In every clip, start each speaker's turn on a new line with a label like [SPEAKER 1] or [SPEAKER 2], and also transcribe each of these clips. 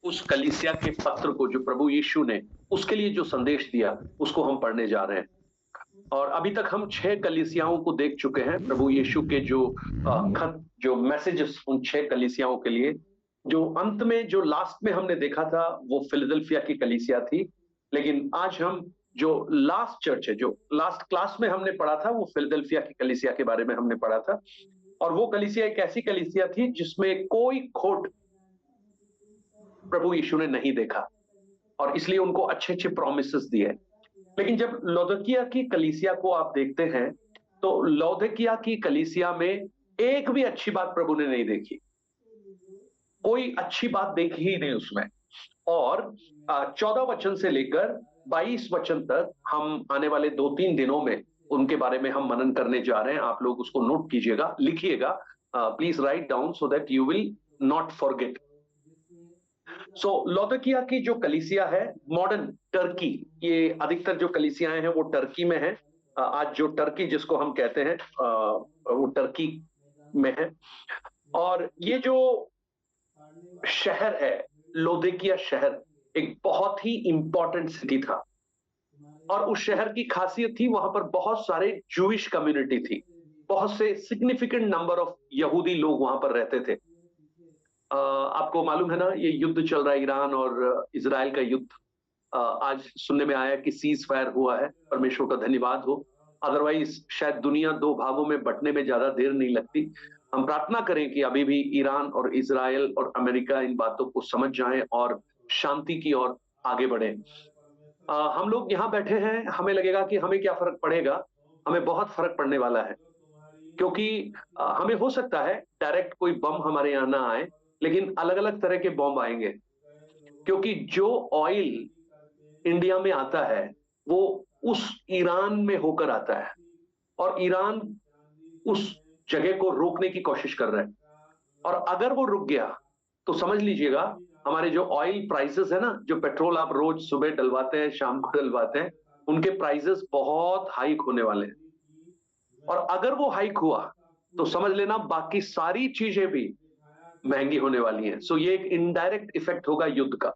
[SPEAKER 1] उस कलीसिया के पत्र को जो प्रभु यीशु ने उसके लिए जो संदेश दिया उसको हम पढ़ने जा रहे हैं। और अभी तक हम 6 कलीसियाओं को देख चुके हैं। प्रभु यीशु के जो खत, जो मैसेजेस उन 6 कलीसियाओं के लिए, जो अंत में जो लास्ट में हमने देखा था वो फिलडेल्फिया की कलीसिया थी। लेकिन आज हम जो लास्ट चर्च है, जो लास्ट क्लास में हमने पढ़ा था, वो फिलडेल्फिया की कलीसिया के बारे में हमने पढ़ा था। और वो कलीसिया एक ऐसी कलीसिया थी जिसमें कोई खोट प्रभु यीशु ने नहीं देखा, और इसलिए उनको अच्छे अच्छे प्रोमिसेस दिए। लेकिन जब लौदकिया की कलीसिया को आप देखते हैं तो लौदकिया की कलीसिया में एक भी अच्छी बात प्रभु ने नहीं देखी, कोई अच्छी बात देखी ही नहीं उसमें। और 14 वचन से लेकर 22 वचन तक हम आने वाले 2-3 दिनों में उनके बारे में हम मनन करने जा रहे हैं। आप लोग उसको नोट कीजिएगा, लिखिएगा, please write down so that you will not forget. So Laodicea की जो कलीसिया है, मॉडर्न टर्की, ये अधिकतर जो कलीसियाएं हैं वो टर्की में है। आज जो टर्की जिसको हम कहते हैं वो टर्की में है। और ये जो शहर है, लौदकिया शहर, एक बहुत ही इंपॉर्टेंट सिटी था। और उस शहर की खासियत थी, वहां पर बहुत सारे जूइश कम्युनिटी थी, बहुत से सिग्निफिकेंट नंबर ऑफ यहूदी लोग वहां पर रहते थे। आपको मालूम है ना, ये युद्ध चल रहा है, ईरान और इजराइल का युद्ध। आज सुनने में आया कि सीज फायर हुआ है, परमेश्वर का धन्यवाद हो। अदरवाइज शायद दुनिया 2 भागों में बंटने में ज्यादा देर नहीं लगती। हम प्रार्थना करें कि अभी भी ईरान और इजराइल और अमेरिका इन बातों को समझ जाएं और शांति की ओर आगे बढ़े। हम लोग यहाँ बैठे हैं, हमें लगेगा कि हमें क्या फर्क पड़ेगा। हमें बहुत फर्क पड़ने वाला है, क्योंकि हमें हो सकता है डायरेक्ट कोई बम हमारे यहाँ ना आए, लेकिन अलग अलग तरह के बम आएंगे। क्योंकि जो ऑयल इंडिया में आता है वो उस ईरान में होकर आता है, और ईरान उस जगह को रोकने की कोशिश कर रहा है। और अगर वो रुक गया तो समझ लीजिएगा, हमारे जो ऑयल प्राइसेस है ना, जो पेट्रोल आप रोज सुबह डलवाते हैं, शाम को डलवाते हैं, उनके प्राइसेस बहुत हाइक होने वाले हैं। और अगर वो हाइक हुआ तो समझ लेना बाकी सारी चीजें भी महंगी होने वाली हैं। सो ये एक इनडायरेक्ट इफेक्ट होगा युद्ध का।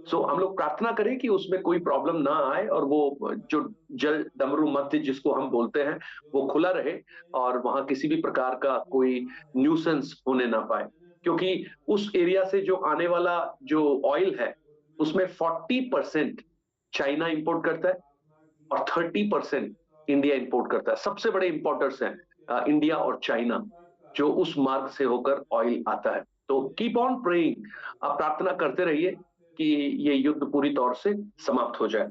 [SPEAKER 1] सो हम लोग प्रार्थना करें कि उसमें कोई प्रॉब्लम ना आए, और वो जो जल डमरू मध्य जिसको हम बोलते हैं वो खुला रहे, और वहां किसी भी प्रकार का कोई न्यूसेंस होने ना पाए। क्योंकि उस एरिया से जो आने वाला जो ऑयल है उसमें 40% चाइना इंपोर्ट करता है और 30% इंडिया इंपोर्ट करता है। सबसे बड़े इंपोर्टर्स हैं इंडिया और चाइना, जो उस मार्ग से होकर ऑयल आता है। तो कीप ऑन प्रेइंग, आप प्रार्थना करते रहिए कि ये युद्ध पूरी तौर से समाप्त हो जाए।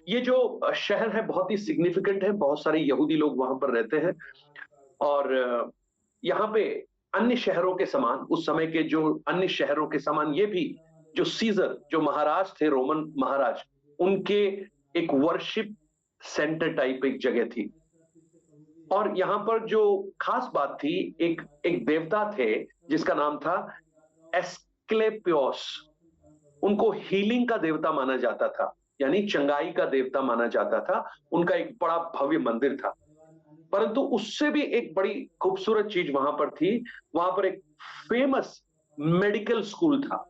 [SPEAKER 1] ये जो शहर है बहुत ही सिग्निफिकेंट है, बहुत सारे यहूदी लोग वहां पर रहते हैं। और यहाँ पे अन्य शहरों के समान, उस समय के जो अन्य शहरों के समान, ये भी जो सीजर, जो महाराज थे, रोमन महाराज, उनके एक वर्शिप सेंटर टाइप एक जगह थी। और यहाँ पर जो खास बात थी, एक एक देवता थे जिसका नाम था एस्क्लेपियोस। उनको हीलिंग का देवता माना जाता था, यानी चंगाई का देवता माना जाता था। उनका एक बड़ा भव्य मंदिर था। परंतु उससे भी एक बड़ी खूबसूरत चीज वहां पर थी, वहां पर एक फेमस मेडिकल स्कूल था,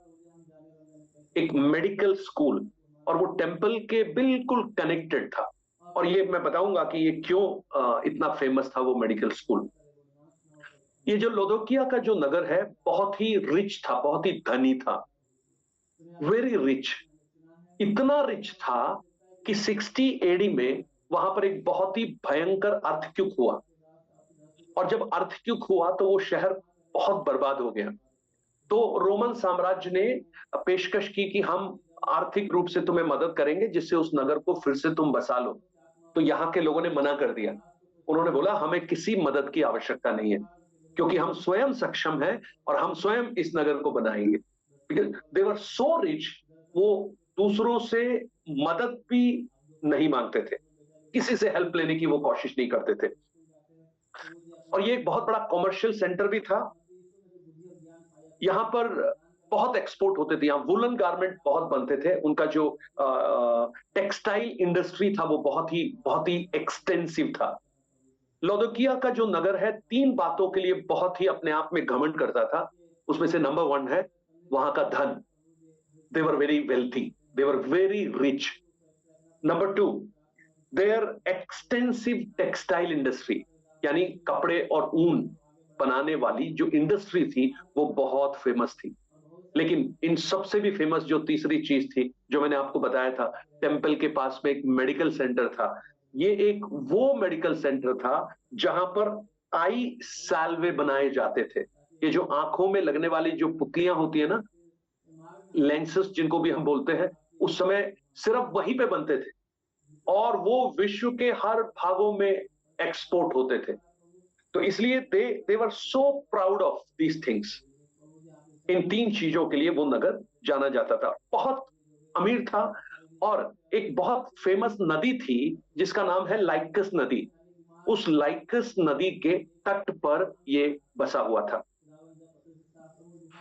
[SPEAKER 1] एक मेडिकल स्कूल, और वो टेंपल के बिल्कुल कनेक्टेड था। और ये मैं बताऊंगा कि ये क्यों इतना फेमस था वो मेडिकल स्कूल। ये जो लौदकिया का जो नगर है बहुत ही रिच था, बहुत ही धनी था, वेरी रिच। इतना रिच था कि 60 एडी में वहां पर एक बहुत ही भयंकर अर्थक्वेक हुआ। और जब अर्थक्वेक हुआ तो वो शहर बहुत बर्बाद हो गया। तो रोमन साम्राज्य ने पेशकश की कि हम आर्थिक रूप से तुम्हें मदद करेंगे जिससे उस नगर को फिर से तुम बसा लो। तो यहाँ के लोगों ने मना कर दिया। उन्होंने बोला हमें किसी मदद की आवश्यकता नहीं है, क्योंकि हम स्वयं सक्षम हैं और हम स्वयं इस नगर को बनाएंगे। Because they were so rich, वो दूसरों से मदद भी नहीं मांगते थे, किसी से हेल्प लेने की वो कोशिश नहीं करते थे। और ये एक बहुत बड़ा कॉमर्शियल सेंटर भी था। यहाँ पर बहुत एक्सपोर्ट होते थे, यहाँ वुलन गारमेंट बहुत बनते थे। उनका जो टेक्सटाइल इंडस्ट्री था वो बहुत ही एक्सटेंसिव था। लौदकिया का जो नगर है 3 बातों के लिए बहुत ही अपने आप में घमंड करता था। उसमें से नंबर 1 है वहां का धन, they were very wealthy, they were very rich. Number two, their extensive textile industry, यानी कपड़े और ऊन बनाने वाली जो इंडस्ट्री थी वो बहुत फेमस थी। लेकिन इन सबसे भी फेमस जो तीसरी चीज थी, जो मैंने आपको बताया था, टेम्पल के पास में एक मेडिकल सेंटर था। ये एक वो मेडिकल सेंटर था जहां पर आई साल्वे बनाए जाते थे। ये जो आंखों में लगने वाली जो पुतलियां होती है ना, लेंसेस जिनको भी हम बोलते हैं, उस समय सिर्फ वहीं पे बनते थे और वो विश्व के हर भागों में एक्सपोर्ट होते थे। तो इसलिए they were so proud of these things. इन तीन चीजों के लिए वो नगर जाना जाता था। बहुत अमीर था और एक बहुत फेमस नदी थी जिसका नाम है लाइकस नदी। उस लाइकस नदी के तट पर ये बसा हुआ था।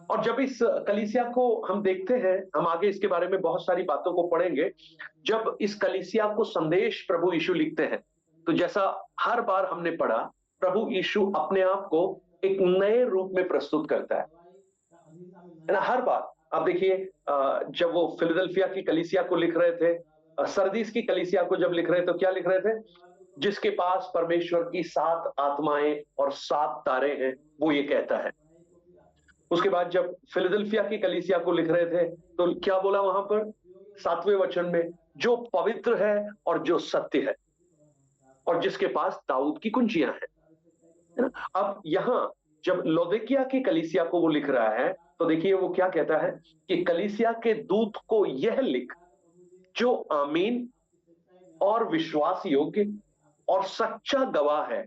[SPEAKER 1] और जब इस कलीसिया को हम देखते हैं, हम आगे इसके बारे में बहुत सारी बातों को पढ़ेंगे। जब इस कलीसिया को संदेश प्रभु यीशु लिखते हैं, तो जैसा हर बार हमने पढ़ा, प्रभु यीशु अपने आप को एक नए रूप में प्रस्तुत करता है ना। हर बार आप देखिए, जब वो फिलाडेल्फिया की कलीसिया को लिख रहे थे, सरदीस की कलीसिया को जब लिख रहे थे, तो क्या लिख रहे थे? जिसके पास परमेश्वर की 7 आत्माएं और 7 तारे हैं, वो ये कहता है। उसके बाद जब फिलाडेल्फिया की कलीसिया को लिख रहे थे, तो क्या बोला वहां पर 7वें वचन में? जो पवित्र है और जो सत्य है और जिसके पास दाऊद की कुंजियां हैं, है ना। अब यहां जब लौदीकिया की कलीसिया को वो लिख रहा है, तो देखिए वो क्या कहता है कि कलीसिया के दूत को यह लिख, जो आमीन और विश्वास योग्य और सच्चा गवाह है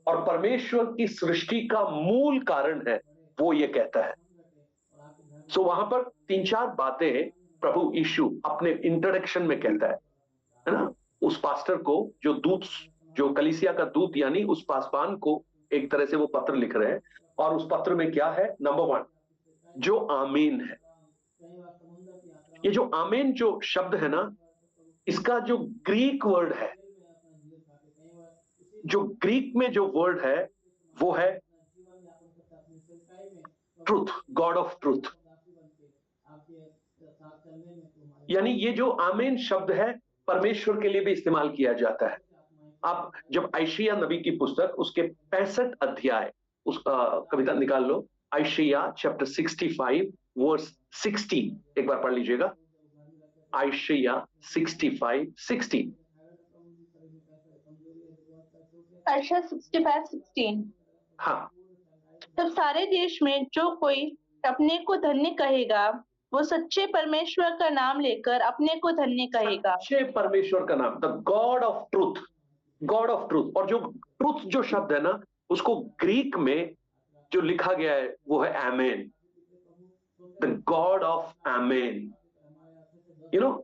[SPEAKER 1] और परमेश्वर की सृष्टि का मूल कारण है, वो ये कहता है। सो वहां पर 3-4 बातें प्रभु यीशु अपने इंट्रोडक्शन में कहता है ना। उस पास्टर को, जो दूत, जो कलीसिया का दूत यानी उस पासवान को एक तरह से वो पत्र लिख रहे हैं, और उस पत्र में क्या है? नंबर 1, जो आमीन है। ये जो आमीन जो शब्द है ना, इसका जो ग्रीक वर्ड है, जो ग्रीक में जो वर्ड है वो है ट्रूथ, गॉड ऑफ ट्रूथ। यानी ये जो आमीन शब्द है, परमेश्वर के लिए भी इस्तेमाल किया जाता है। आप जब आयशिया नबी की पुस्तक, उसके 65 अध्याय, उस कविता निकाल लो, आयशिया चैप्टर 65 वर्स 16, एक बार पढ़ लीजिएगा। आयशिया 65:16।
[SPEAKER 2] आयशिया 65:16।
[SPEAKER 1] हाँ,
[SPEAKER 2] तब सारे देश में जो कोई अपने को धन्य कहेगा, वो सच्चे परमेश्वर का नाम लेकर अपने को धन्य कहेगा।
[SPEAKER 1] सच्चे परमेश्वर का नाम, the God of truth, God of truth. और जो ट्रूथ जो शब्द है ना, उसको ग्रीक में जो लिखा गया है वो है आमेन, द गॉड ऑफ आमेन।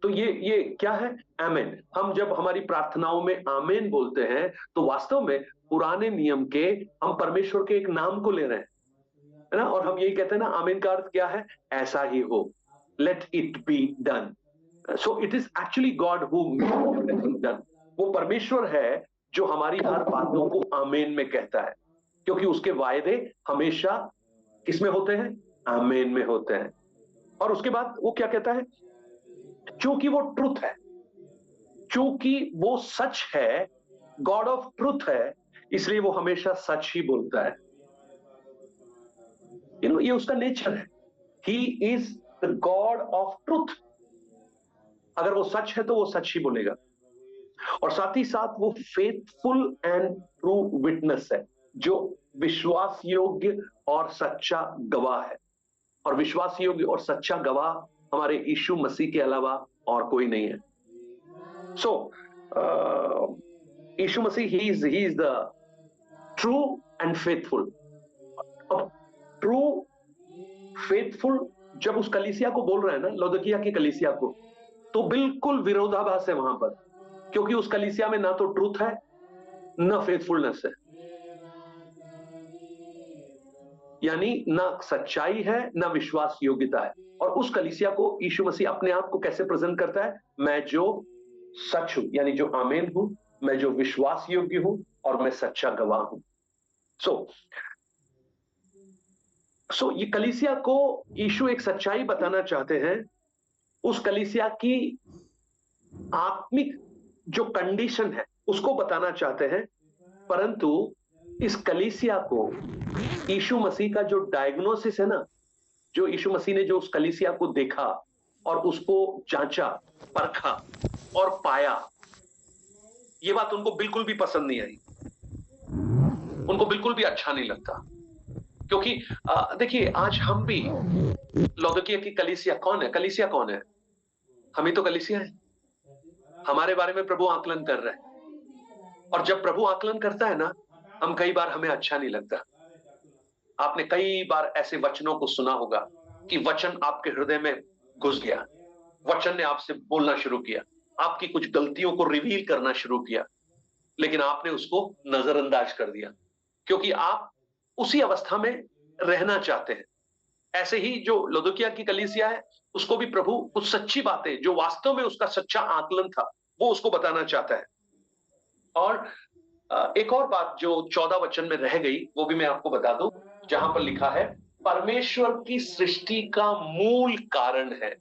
[SPEAKER 1] तो ये क्या है? आमेन। हम जब हमारी प्रार्थनाओं में आमेन बोलते हैं, तो वास्तव में पुराने नियम के हम परमेश्वर के एक नाम को ले रहे हैं, है ना। और हम यही कहते हैं ना, आमीन का अर्थ क्या है? ऐसा ही हो, let it be done. So it is actually God who made everything done. वो परमेश्वर है जो हमारी हर बातों को आमीन में कहता है, क्योंकि उसके वायदे हमेशा किसमें होते हैं? आमीन में होते हैं। और उसके बाद वो क्या कहता है? क्योंकि वो ट्रुथ है, क्योंकि वो सच है, गॉड ऑफ ट्रुथ है, इसलिए वो हमेशा सच ही बोलता है। ये उसका नेचर है। ही is the God of truth. अगर वो सच है तो वो सच ही बोलेगा। और साथ ही साथ वो फेथफुल एंड ट्रू विटनेस है, जो विश्वास योग्य और सच्चा गवाह है। और विश्वास योग्य और सच्चा गवाह हमारे यीशु मसीह के अलावा और कोई नहीं है। सो यीशु मसीह ही is the true and faithful. अब ट्रू फेथफुल जब उस कलीसिया को बोल रहे हैं ना, लौदीकिया की कलीसिया को, तो बिल्कुल विरोधाभास है वहां पर, क्योंकि उस कलीसिया में ना तो ट्रूथ है, ना फेथफुलनेस है, यानी ना सच्चाई है, ना विश्वास योग्यता है। और उस कलीसिया को यीशु मसीह अपने आप को कैसे प्रेजेंट करता है? मैं जो सच हूं, यानी जो आमीन हूं, मैं जो विश्वास योग्य हूं, और मैं सच्चा गवाह हूं। सो सो ये कलीसिया को यीशु एक सच्चाई बताना चाहते हैं, उस कलीसिया की आत्मिक जो कंडीशन है उसको बताना चाहते हैं, परंतु इस कलीसिया को यीशु मसीह का जो डायग्नोसिस है ना, जो यीशु मसीह ने जो उस कलीसिया को देखा और उसको जांचा, परखा और पाया, ये बात उनको बिल्कुल भी पसंद नहीं आई, उनको बिल्कुल भी अच्छा नहीं लगता। क्योंकि देखिए, आज हम भी लौदीकिया की कलीसिया कौन है? कलीसिया कौन है? हम ही तो कलीसिया है। हमारे बारे में प्रभु आकलन कर रहा है, और जब प्रभु आकलन करता है ना, हम कई बार हमें अच्छा नहीं लगता। आपने कई बार ऐसे वचनों को सुना होगा कि वचन आपके हृदय में घुस गया, वचन ने आपसे बोलना शुरू किया, आपकी कुछ गलतियों को रिवील करना शुरू किया, लेकिन आपने उसको नजरअंदाज कर दिया क्योंकि आप उसी अवस्था में रहना चाहते हैं। ऐसे ही जो लौदीकिया की कलीसिया है, उसको भी प्रभु कुछ सच्ची बातें जो वास्तव में उसका सच्चा आकलन था, वो उसको बताना चाहता है। और एक और बात जो 14 वचन में रह गई, वो भी मैं आपको बता दूं, जहां पर लिखा है परमेश्वर की सृष्टि का मूल कारण है।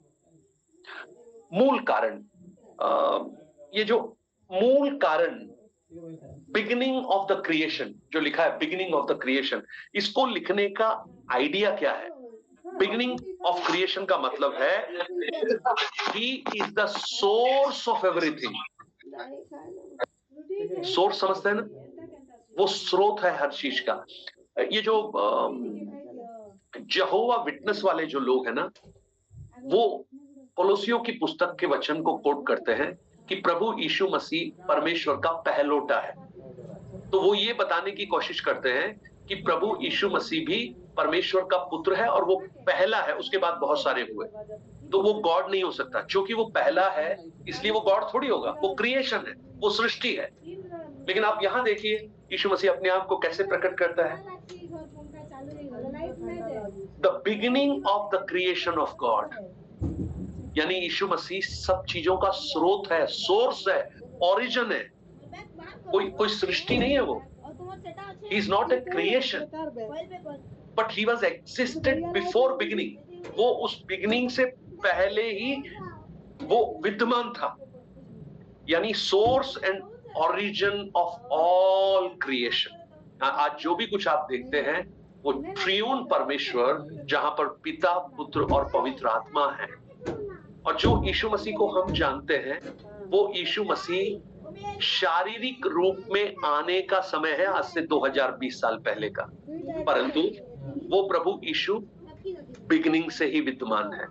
[SPEAKER 1] मूल कारण, ये जो मूल कारण, बिगिनिंग ऑफ द क्रिएशन जो लिखा है, बिगिनिंग ऑफ द क्रिएशन, इसको लिखने का आइडिया क्या है? बिगिनिंग ऑफ क्रिएशन का मतलब है ही is the source of everything. Source समझते हैं ना? वो स्रोत है हर चीज का। ये जो यहोवा विटनेस वाले जो लोग हैं ना, वो कोलोसियों की पुस्तक के वचन को कोट करते हैं कि प्रभु यीशु मसीह परमेश्वर का पहलोटा है। तो वो ये बताने की कोशिश करते हैं कि प्रभु यीशु मसीह भी परमेश्वर का पुत्र है और वो पहला है, उसके बाद बहुत सारे हुए, तो वो गॉड नहीं हो सकता। क्योंकि वो पहला है इसलिए वो गॉड थोड़ी होगा, वो क्रिएशन है, वो सृष्टि है। लेकिन आप यहां देखिए यीशु मसीह अपने आप को कैसे प्रकट करता है, the beginning of the creation of God. यानी यीशु मसीह सब चीजों का स्रोत है, सोर्स है, ओरिजिन है, कोई सृष्टि नहीं है वो। He is not a creation, but he was existed before beginning. वो उस बिगिनिंग से पहले ही वो विद्यमान था, यानी source and origin of all creation. आज जो भी कुछ आप देखते हैं वो त्रियून परमेश्वर, जहां पर पिता, पुत्र और पवित्र आत्मा है। और जो यीशु मसीह को हम जानते हैं, वो यीशु मसीह शारीरिक रूप में आने का समय है, आज से 2020 साल पहले का, परंतु वो प्रभु यीशु बिगिनिंग से ही विद्यमान है।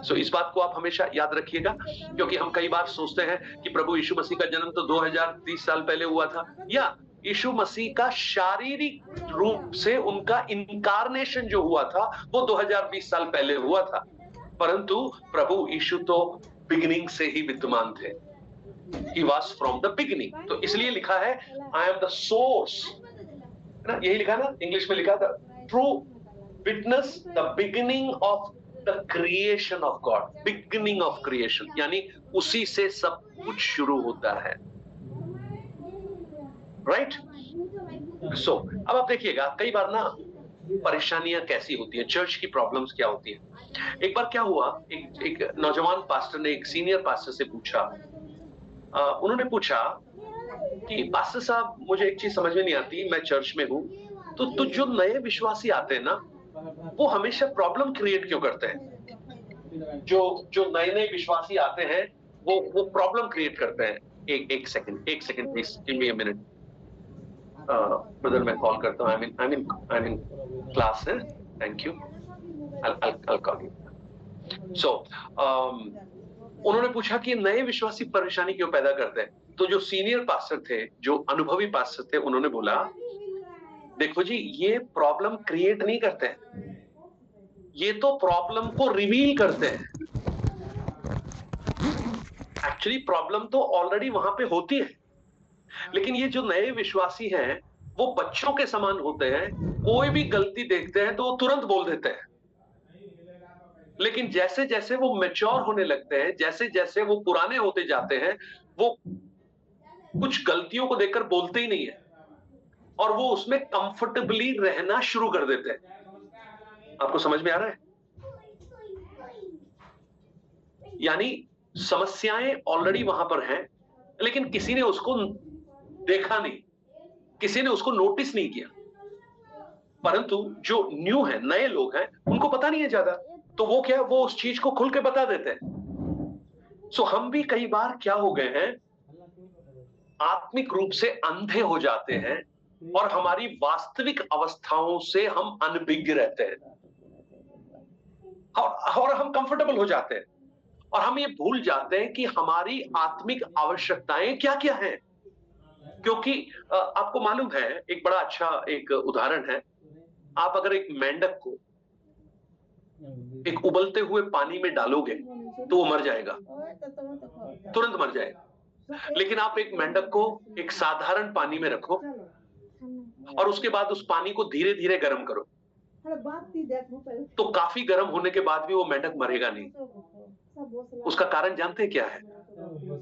[SPEAKER 1] सो इस बात को आप हमेशा याद रखिएगा, क्योंकि हम कई बार सोचते हैं कि प्रभु यीशु मसीह का जन्म तो 2030 साल पहले हुआ था, या यीशु मसीह का शारीरिक रूप से उनका इनकारनेशन जो हुआ था वो 2020 साल पहले हुआ था, परंतु प्रभु यीशु तो बिगिनिंग से ही विद्यमान थे। He was from the beginning। तो इसलिए लिखा है I am the source, ना, यही लिखा ना, इंग्लिश में लिखा था true witness, the beginning of the creation of God, beginning of creation, यानी उसी से सब कुछ शुरू होता है, राइट? सो अब आप देखिएगा कई बार ना परेशानियां कैसी होती है, चर्च की प्रॉब्लम्स क्या होती है। एक बार क्या हुआ, एक नौजवान पास्टर ने एक सीनियर पास्टर से पूछा, उन्होंने पूछा कि पास्टर साहब, मुझे एक चीज समझ में नहीं आती, मैं चर्च में हूँ, तो जो नए विश्वासी आते हैं ना, वो हमेशा प्रॉब्लम क्रिएट क्यों करते हैं? जो नए विश्वासी आते हैं वो प्रॉब्लम क्रिएट करते हैं। एक second please, give me a minute. Brother मैं कॉल करता हूँ, आई मीन क्लास है, thank you, I'll call you। सो उन्होंने पूछा कि नए विश्वासी परेशानी क्यों पैदा करते हैं। तो जो सीनियर पास्टर थे, जो अनुभवी पास्टर थे, उन्होंने बोला, देखो जी, ये प्रॉब्लम क्रिएट नहीं करते हैं, ये तो प्रॉब्लम को रिवील करते हैं। एक्चुअली प्रॉब्लम तो ऑलरेडी वहां पे होती है, लेकिन ये जो नए विश्वासी हैं वो बच्चों के समान होते हैं, कोई भी गलती देखते हैं तो वो तुरंत बोल देते हैं, लेकिन जैसे जैसे वो मैच्योर होने लगते हैं, जैसे जैसे वो पुराने होते जाते हैं, वो कुछ गलतियों को देखकर बोलते ही नहीं है और वो उसमें कंफर्टेबली रहना शुरू कर देते हैं। आपको समझ में आ रहा है? यानी समस्याएं ऑलरेडी वहां पर हैं, लेकिन किसी ने उसको देखा नहीं, किसी ने उसको नोटिस नहीं किया। परंतु जो न्यू है, नए लोग हैं, उनको पता नहीं है ज्यादा, तो वो क्या, वो उस चीज को खुल के बता देते हैं। सो हम भी कई बार क्या हो गए हैं, आत्मिक रूप से अंधे हो जाते हैं और हमारी वास्तविक अवस्थाओं से हम अनभिज्ञ रहते हैं और हम कंफर्टेबल हो जाते हैं और हम ये भूल जाते हैं कि हमारी आत्मिक आवश्यकताएं क्या क्या हैं। क्योंकि आपको मालूम है, एक बड़ा अच्छा एक उदाहरण है, आप अगर एक मेंढक को एक उबलते हुए पानी में डालोगे तो वो मर जाएगा, तुरंत मर जाएगा। लेकिन आप एक मेंढक को एक साधारण पानी में रखो और उसके बाद उस पानी को धीरे धीरे गर्म करो, तो काफी गर्म होने के बाद भी वो मेंढक मरेगा नहीं। उसका कारण जानते हैं क्या है?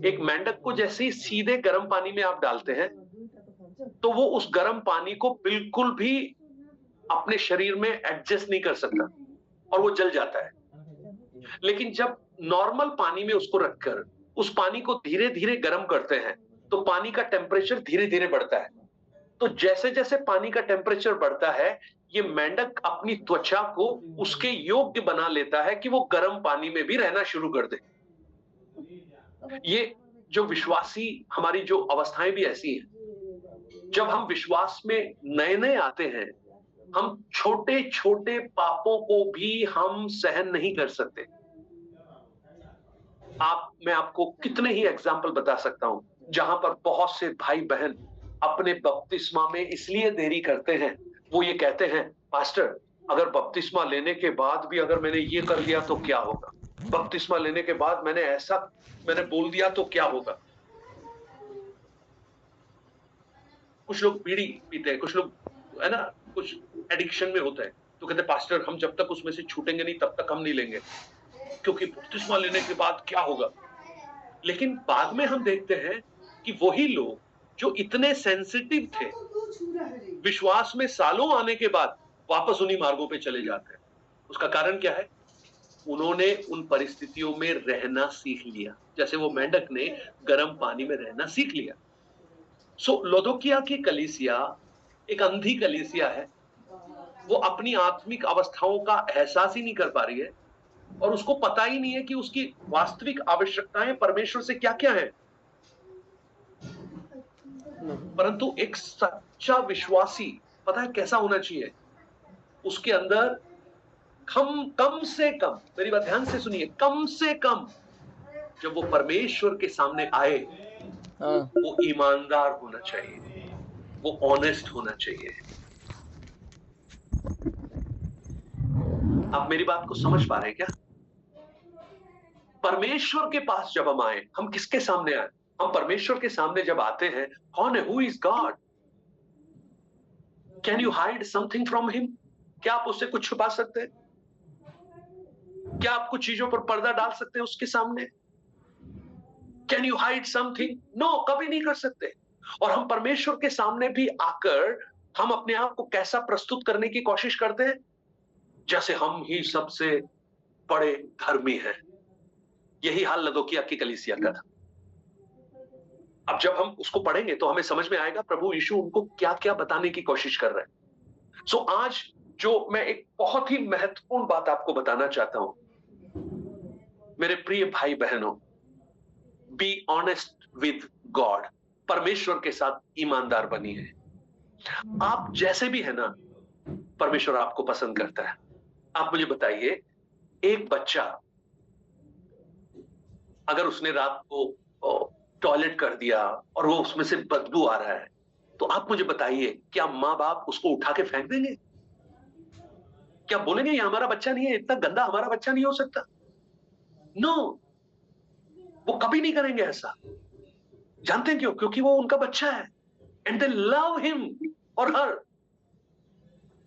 [SPEAKER 1] एक मेंढक को जैसे ही सीधे गर्म पानी में आप डालते हैं तो वो उस गर्म पानी को बिल्कुल भी अपने शरीर में एडजस्ट नहीं कर सकता और वो जल जाता है। लेकिन जब नॉर्मल पानी में उसको रखकर उस पानी को धीरे धीरे गर्म करते हैं तो पानी का टेम्परेचर धीरे धीरे बढ़ता है। तो जैसे जैसे पानी का टेम्परेचर बढ़ता है, ये मेंढक अपनी त्वचा को उसके योग्य बना लेता है कि वो गर्म पानी में भी रहना शुरू कर दे। ये जो विश्वासी, हमारी जो अवस्थाएं भी ऐसी हैं, जब हम विश्वास में नए नए आते हैं, हम छोटे छोटे पापों को भी हम सहन नहीं कर सकते। मैं आपको कितने ही एग्जाम्पल बता सकता हूं जहां पर बहुत से भाई बहन अपने बपतिस्मा में इसलिए देरी करते हैं, वो ये कहते हैं, पास्टर अगर बपतिस्मा लेने के बाद भी अगर मैंने ये कर दिया तो क्या होगा, बपतिस्मा लेने के बाद मैंने बोल दिया तो क्या होगा। कुछ लोग बीड़ी पीते हैं, कुछ लोग है ना, कुछ एडिक्शन में होता है, तो कहते पास्टर हम जब तक उसमें से छूटेंगे नहीं तब तक हम नहीं लेंगे, क्योंकि बपतिस्मा लेने के बाद क्या होगा। लेकिन बाद में हम देखते हैं कि वही लोग जो इतने सेंसिटिव थे, विश्वास में सालों आने के बाद वापस उन्हीं मार्गों पे चले जाते हैं। उसका कारण क्या है? उन्होंने उन परिस्थितियों में रहना सीख लिया, जैसे वो मेंढक ने गर्म पानी में रहना सीख लिया। सो लौदोकिया की कलीसिया एक अंधी कलीसिया है, वो अपनी आत्मिक अवस्थाओं का एहसास ही नहीं कर पा रही है और उसको पता ही नहीं है कि उसकी वास्तविक आवश्यकताएं परमेश्वर से क्या क्या है। परंतु एक सच्चा विश्वासी पता है कैसा होना चाहिए? उसके अंदर कम से कम, मेरी बात ध्यान से सुनिए, कम से कम जब वो परमेश्वर के सामने आए वो ईमानदार होना चाहिए, वो ऑनेस्ट होना चाहिए। आप मेरी बात को समझ पा रहे हैं क्या? परमेश्वर के पास जब हम आए, हम किसके सामने आए? हम परमेश्वर के सामने जब आते हैं, कौन है? Who is God? Can you hide something from him? क्या आप उससे कुछ छुपा सकते हैं? क्या आप कुछ चीजों पर पर्दा डाल सकते हैं उसके सामने? Can you hide something? No, कभी नहीं कर सकते। और हम परमेश्वर के सामने भी आकर हम अपने आप को कैसा प्रस्तुत करने की कोशिश करते हैं? जैसे हम ही सबसे बड़े धर्मी हैं। यही हाल लदोकिया की कलीसिया का था। अब जब हम उसको पढ़ेंगे तो हमें समझ में आएगा प्रभु यीशु उनको क्या क्या बताने की कोशिश कर रहे हैं। सो आज जो मैं एक बहुत ही महत्वपूर्ण बात आपको बताना चाहता हूं, मेरे प्रिय भाई बहनों, बी ऑनेस्ट विद गॉड। परमेश्वर के साथ ईमानदार बनी है। आप जैसे भी है ना, परमेश्वर आपको पसंद करता है। आप मुझे बताइए, एक बच्चा अगर उसने रात को टॉयलेट कर दिया और वो उसमें से बदबू आ रहा है, तो आप मुझे बताइए, क्या माँ बाप उसको उठा के फेंक देंगे? क्या बोलेंगे ये हमारा बच्चा नहीं है, इतना गंदा हमारा बच्चा नहीं हो सकता? नो, वो कभी नहीं करेंगे ऐसा। जानते हैं क्यों? क्योंकि वो उनका बच्चा है एंड दे लव हिम और हर।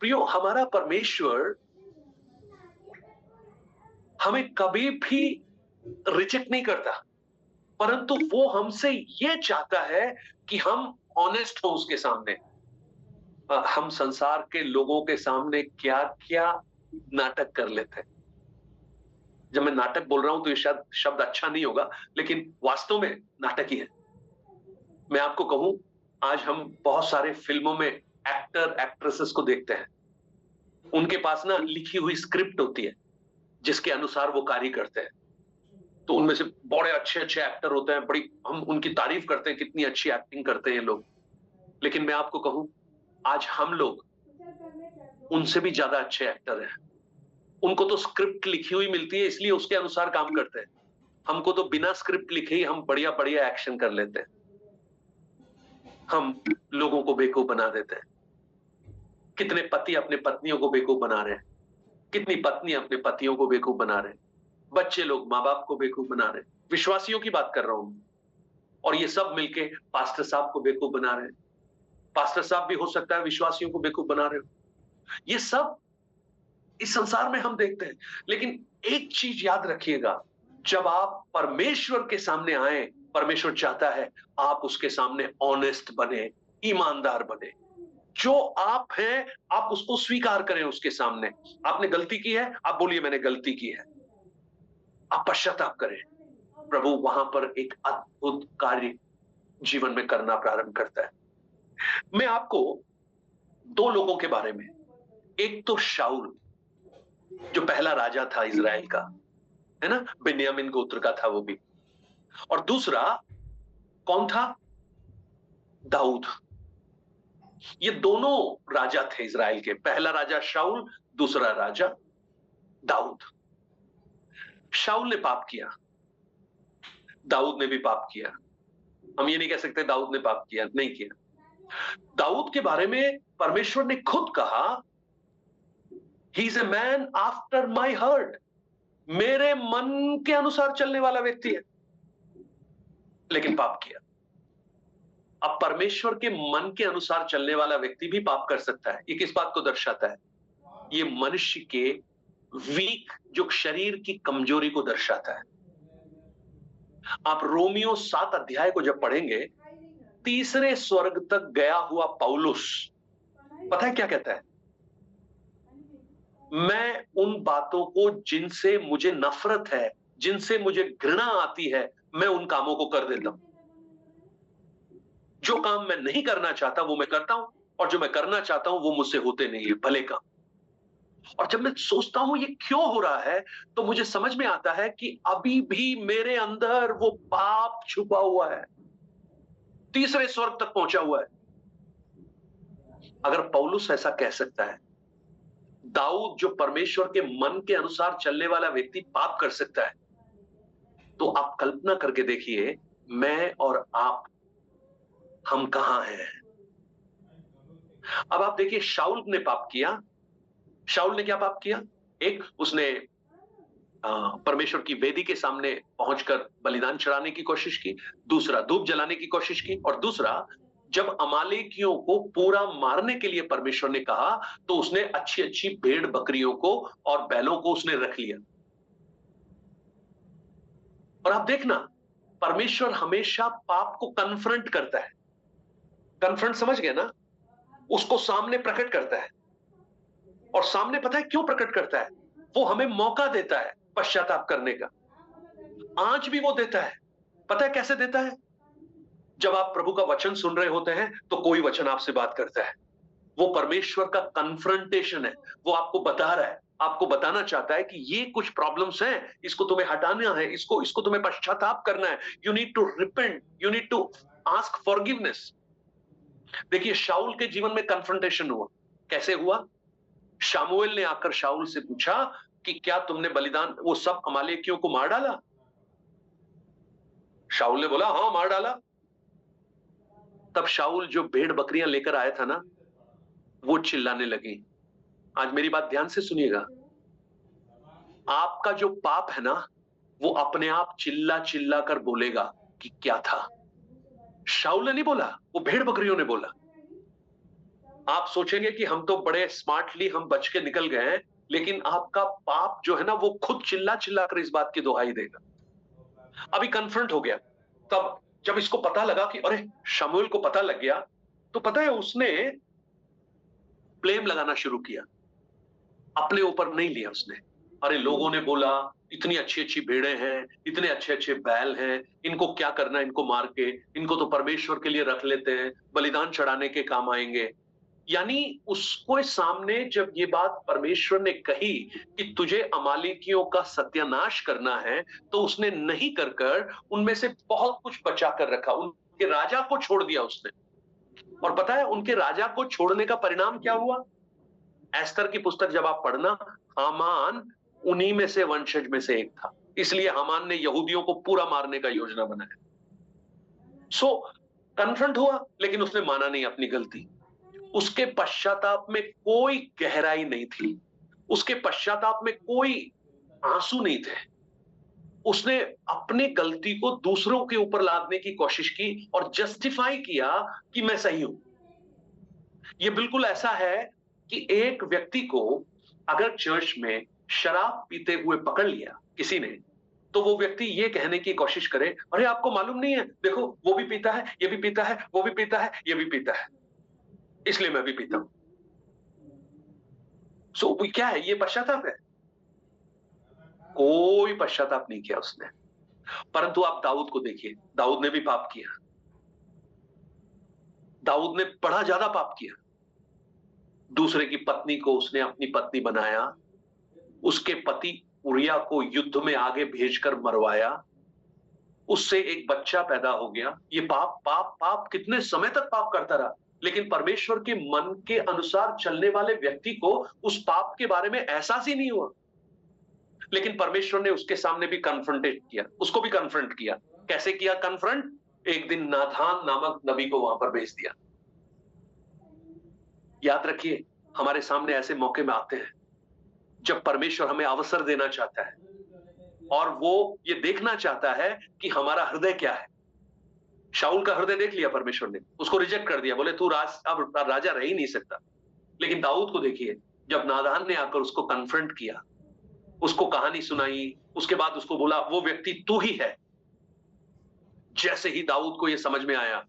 [SPEAKER 1] प्रियो, हमारा परमेश्वर हमें कभी भी रिजेक्ट नहीं करता, परंतु वो हमसे ये चाहता है कि हम ऑनेस्ट हो उसके सामने। हम संसार के लोगों के सामने क्या क्या नाटक कर लेते हैं। जब मैं नाटक बोल रहा हूं तो ये शायद शब्द अच्छा नहीं होगा, लेकिन वास्तव में नाटक ही है। मैं आपको कहूं, आज हम बहुत सारे फिल्मों में एक्टर एक्ट्रेसेस को देखते हैं, उनके पास ना लिखी हुई स्क्रिप्ट होती है जिसके अनुसार वो कार्य करते हैं। तो उनमें से बड़े अच्छे अच्छे एक्टर होते हैं, बड़ी हम उनकी तारीफ करते हैं, कितनी अच्छी एक्टिंग करते हैं ये लोग। लेकिन मैं आपको कहूं, आज हम लोग उनसे भी ज्यादा अच्छे एक्टर हैं। उनको तो स्क्रिप्ट लिखी हुई मिलती है, इसलिए उसके अनुसार काम करते हैं। हमको तो बिना स्क्रिप्ट लिखे ही हम बढ़िया बढ़िया एक्शन कर लेते हैं। हम लोगों को बेवकूफ बना देते हैं। कितने पति अपने पत्नियों को बेवकूफ बना रहे हैं, कितनी पत्नी अपने पतियों को बेवकूफ बना रहे हैं, बच्चे लोग माँ बाप को बेवकूफ बना रहे हैं। विश्वासियों की बात कर रहा हूं, और ये सब मिलके पास्टर साहब को बेवकूफ बना रहे हैं। पास्टर साहब भी हो सकता है विश्वासियों को बेवकूफ बना रहे हो। ये सब इस संसार में हम देखते हैं। लेकिन एक चीज याद रखिएगा, जब आप परमेश्वर के सामने आए, परमेश्वर चाहता है आप उसके सामने ऑनेस्ट बने, ईमानदार बने। जो आप हैं आप उसको स्वीकार करें उसके सामने। आपने गलती की है, आप बोलिए मैंने गलती की है, आप पश्चाताप करें। प्रभु वहां पर एक अद्भुत कार्य जीवन में करना प्रारंभ करता है। मैं आपको दो लोगों के बारे में, एक तो शाऊल जो पहला राजा था इजराइल का, है ना, बिन्यामीन गोत्र का था वो भी, और दूसरा कौन था? दाऊद। ये दोनों राजा थे इजराइल के, पहला राजा शाऊल, दूसरा राजा दाऊद। शाऊल ने पाप किया, दाऊद ने भी पाप किया। हम ये नहीं कह सकते दाऊद ने पाप किया, नहीं किया। दाऊद के बारे में परमेश्वर ने खुद कहा, he is a man after my heart, मेरे मन के अनुसार चलने वाला व्यक्ति है, लेकिन पाप किया। अब परमेश्वर के मन के अनुसार चलने वाला व्यक्ति भी पाप कर सकता है। ये किस बात को दर्शाता है? ये मनुष्य के वीक, जो शरीर की कमजोरी को दर्शाता है। आप रोमियो 7 अध्याय को जब पढ़ेंगे, तीसरे स्वर्ग तक गया हुआ पौलुस पता है क्या कहता है? मैं उन बातों को जिनसे मुझे नफरत है, जिनसे मुझे घृणा आती है, मैं उन कामों को कर देता हूं। जो काम मैं नहीं करना चाहता वो मैं करता हूं, और जो मैं करना चाहता हूं वो मुझसे होते नहीं है भले काम। और जब मैं सोचता हूं ये क्यों हो रहा है, तो मुझे समझ में आता है कि अभी भी मेरे अंदर वो पाप छुपा हुआ है, तीसरे स्वर्ग तक पहुंचा हुआ है। अगर पौलुस ऐसा कह सकता है, दाऊद जो परमेश्वर के मन के अनुसार चलने वाला व्यक्ति पाप कर सकता है, तो आप कल्पना करके देखिए, मैं और आप, हम कहां हैं? अब आप देखिए, शाऊल ने पाप किया। शाऊल ने क्या पाप किया? एक, उसने परमेश्वर की वेदी के सामने पहुंचकर बलिदान चढ़ाने की कोशिश की, दूसरा धूप जलाने की कोशिश की, और दूसरा जब अमालेकियों को पूरा मारने के लिए परमेश्वर ने कहा, तो उसने अच्छी अच्छी भेड़ बकरियों को और बैलों को उसने रख लिया। और आप देखना, परमेश्वर हमेशा पाप को कन्फ्रंट करता है। कन्फ्रंट समझ गए ना? उसको सामने प्रकट करता है। और सामने पता है क्यों प्रकट करता है? वो हमें मौका देता है पश्चाताप करने का। आज भी वो देता है। पता है कैसे देता है? जब आप प्रभु का वचन सुन रहे होते हैं तो कोई वचन आपसे बात करता है, वो परमेश्वर का कन्फ्रंटेशन है। वो आपको बता रहा है, आपको बताना चाहता है कि ये कुछ प्रॉब्लम्स हैं, इसको तुम्हें हटाना है, इसको तुम्हें पश्चाताप करना है। You need to repent, you need to ask forgiveness. देखिए, शाऊल के जीवन में कन्फ्रंटेशन हुआ। कैसे हुआ? शामुएल ने आकर शाऊल से पूछा कि क्या तुमने बलिदान, वो सब अमालेकियों को मार डाला? शाऊल ने बोला, हां मार डाला। तब शाऊल जो भेड़ बकरियां लेकर आया था ना, वो चिल्लाने लगी। आज मेरी बात ध्यान से सुनिएगा, आपका जो पाप है ना, वो अपने आप चिल्ला चिल्ला कर बोलेगा कि क्या था। शाऊल ने नहीं बोला, वो भेड़ बकरियों ने बोला। आप सोचेंगे कि हम तो बड़े स्मार्टली हम बच के निकल गए हैं, लेकिन आपका पाप जो है ना, वो खुद चिल्ला चिल्ला कर इस बात की दुहाई देगा। अभी कन्फ्रंट हो गया। तब जब इसको पता लगा कि अरे, शमूएल को पता लग गया, तो पता है उसने ब्लेम लगाना शुरू किया। अपने ऊपर नहीं लिया उसने। अरे लोगों ने बोला इतनी अच्छी अच्छी भेड़ें हैं, इतने अच्छे अच्छे बैल हैं, इनको क्या करना है, इनको मार के, इनको तो परमेश्वर के लिए रख लेते हैं, बलिदान चढ़ाने के काम आएंगे। यानी उसको सामने जब ये बात परमेश्वर ने कही कि तुझे अमालेकियों का सत्यानाश करना है, तो उसने नहीं कर कर उनमें से बहुत कुछ बचा कर रखा। उनके राजा को छोड़ दिया उसने। और पता है उनके राजा को छोड़ने का परिणाम क्या हुआ? एस्तर की पुस्तक जब आप पढ़ना, हामान उन्हीं में से वंशज में से एक था, इसलिए हामान ने यहूदियों को पूरा मारने का योजना बनाया। सो कन्फ्रंट हुआ, लेकिन उसने माना नहीं अपनी गलती। उसके पश्चाताप में कोई गहराई नहीं थी, उसके पश्चाताप में कोई आंसू नहीं थे। उसने अपनी गलती को दूसरों के ऊपर लादने की कोशिश की और जस्टिफाई किया कि मैं सही हूं। यह बिल्कुल ऐसा है कि एक व्यक्ति को अगर चर्च में शराब पीते हुए पकड़ लिया किसी ने, तो वो व्यक्ति ये कहने की कोशिश करे, अरे आपको मालूम नहीं है, देखो वो भी पीता है, ये भी पीता है, वो भी पीता है, ये भी पीता है, इसलिए मैं भी पीता हूं। सो क्या है ये? पश्चाताप है? कोई पश्चाताप नहीं किया उसने। परंतु आप दाऊद को देखिए, दाऊद ने भी पाप किया। दाऊद ने बड़ा ज्यादा पाप किया। दूसरे की पत्नी को उसने अपनी पत्नी बनाया, उसके पति उरिया को युद्ध में आगे भेजकर मरवाया, उससे एक बच्चा पैदा हो गया। ये पाप पाप पाप कितने समय तक पाप करता रहा, लेकिन परमेश्वर के मन के अनुसार चलने वाले व्यक्ति को उस पाप के बारे में एहसास ही नहीं हुआ। लेकिन परमेश्वर ने उसके सामने भी कन्फ्रंटेट किया, उसको भी कन्फ्रंट किया। कैसे किया कन्फ्रंट? एक दिन नाथान नामक नबी को वहां पर भेज दिया। याद रखिए, हमारे सामने ऐसे मौके में आते हैं जब परमेश्वर हमें अवसर देना चाहता है और वो ये देखना चाहता है कि हमारा हृदय क्या है। शाऊल का हृदय देख लिया परमेश्वर ने, उसको रिजेक्ट कर दिया, बोले तू अब राजा रह ही नहीं सकता। लेकिन दाऊद को देखिए, जब नादान ने आकर उसको कन्फ्रंट किया, उसको कहानी सुनाई, उसके बाद उसको बोला वो व्यक्ति तू ही है। जैसे ही दाऊद को यह समझ में आया,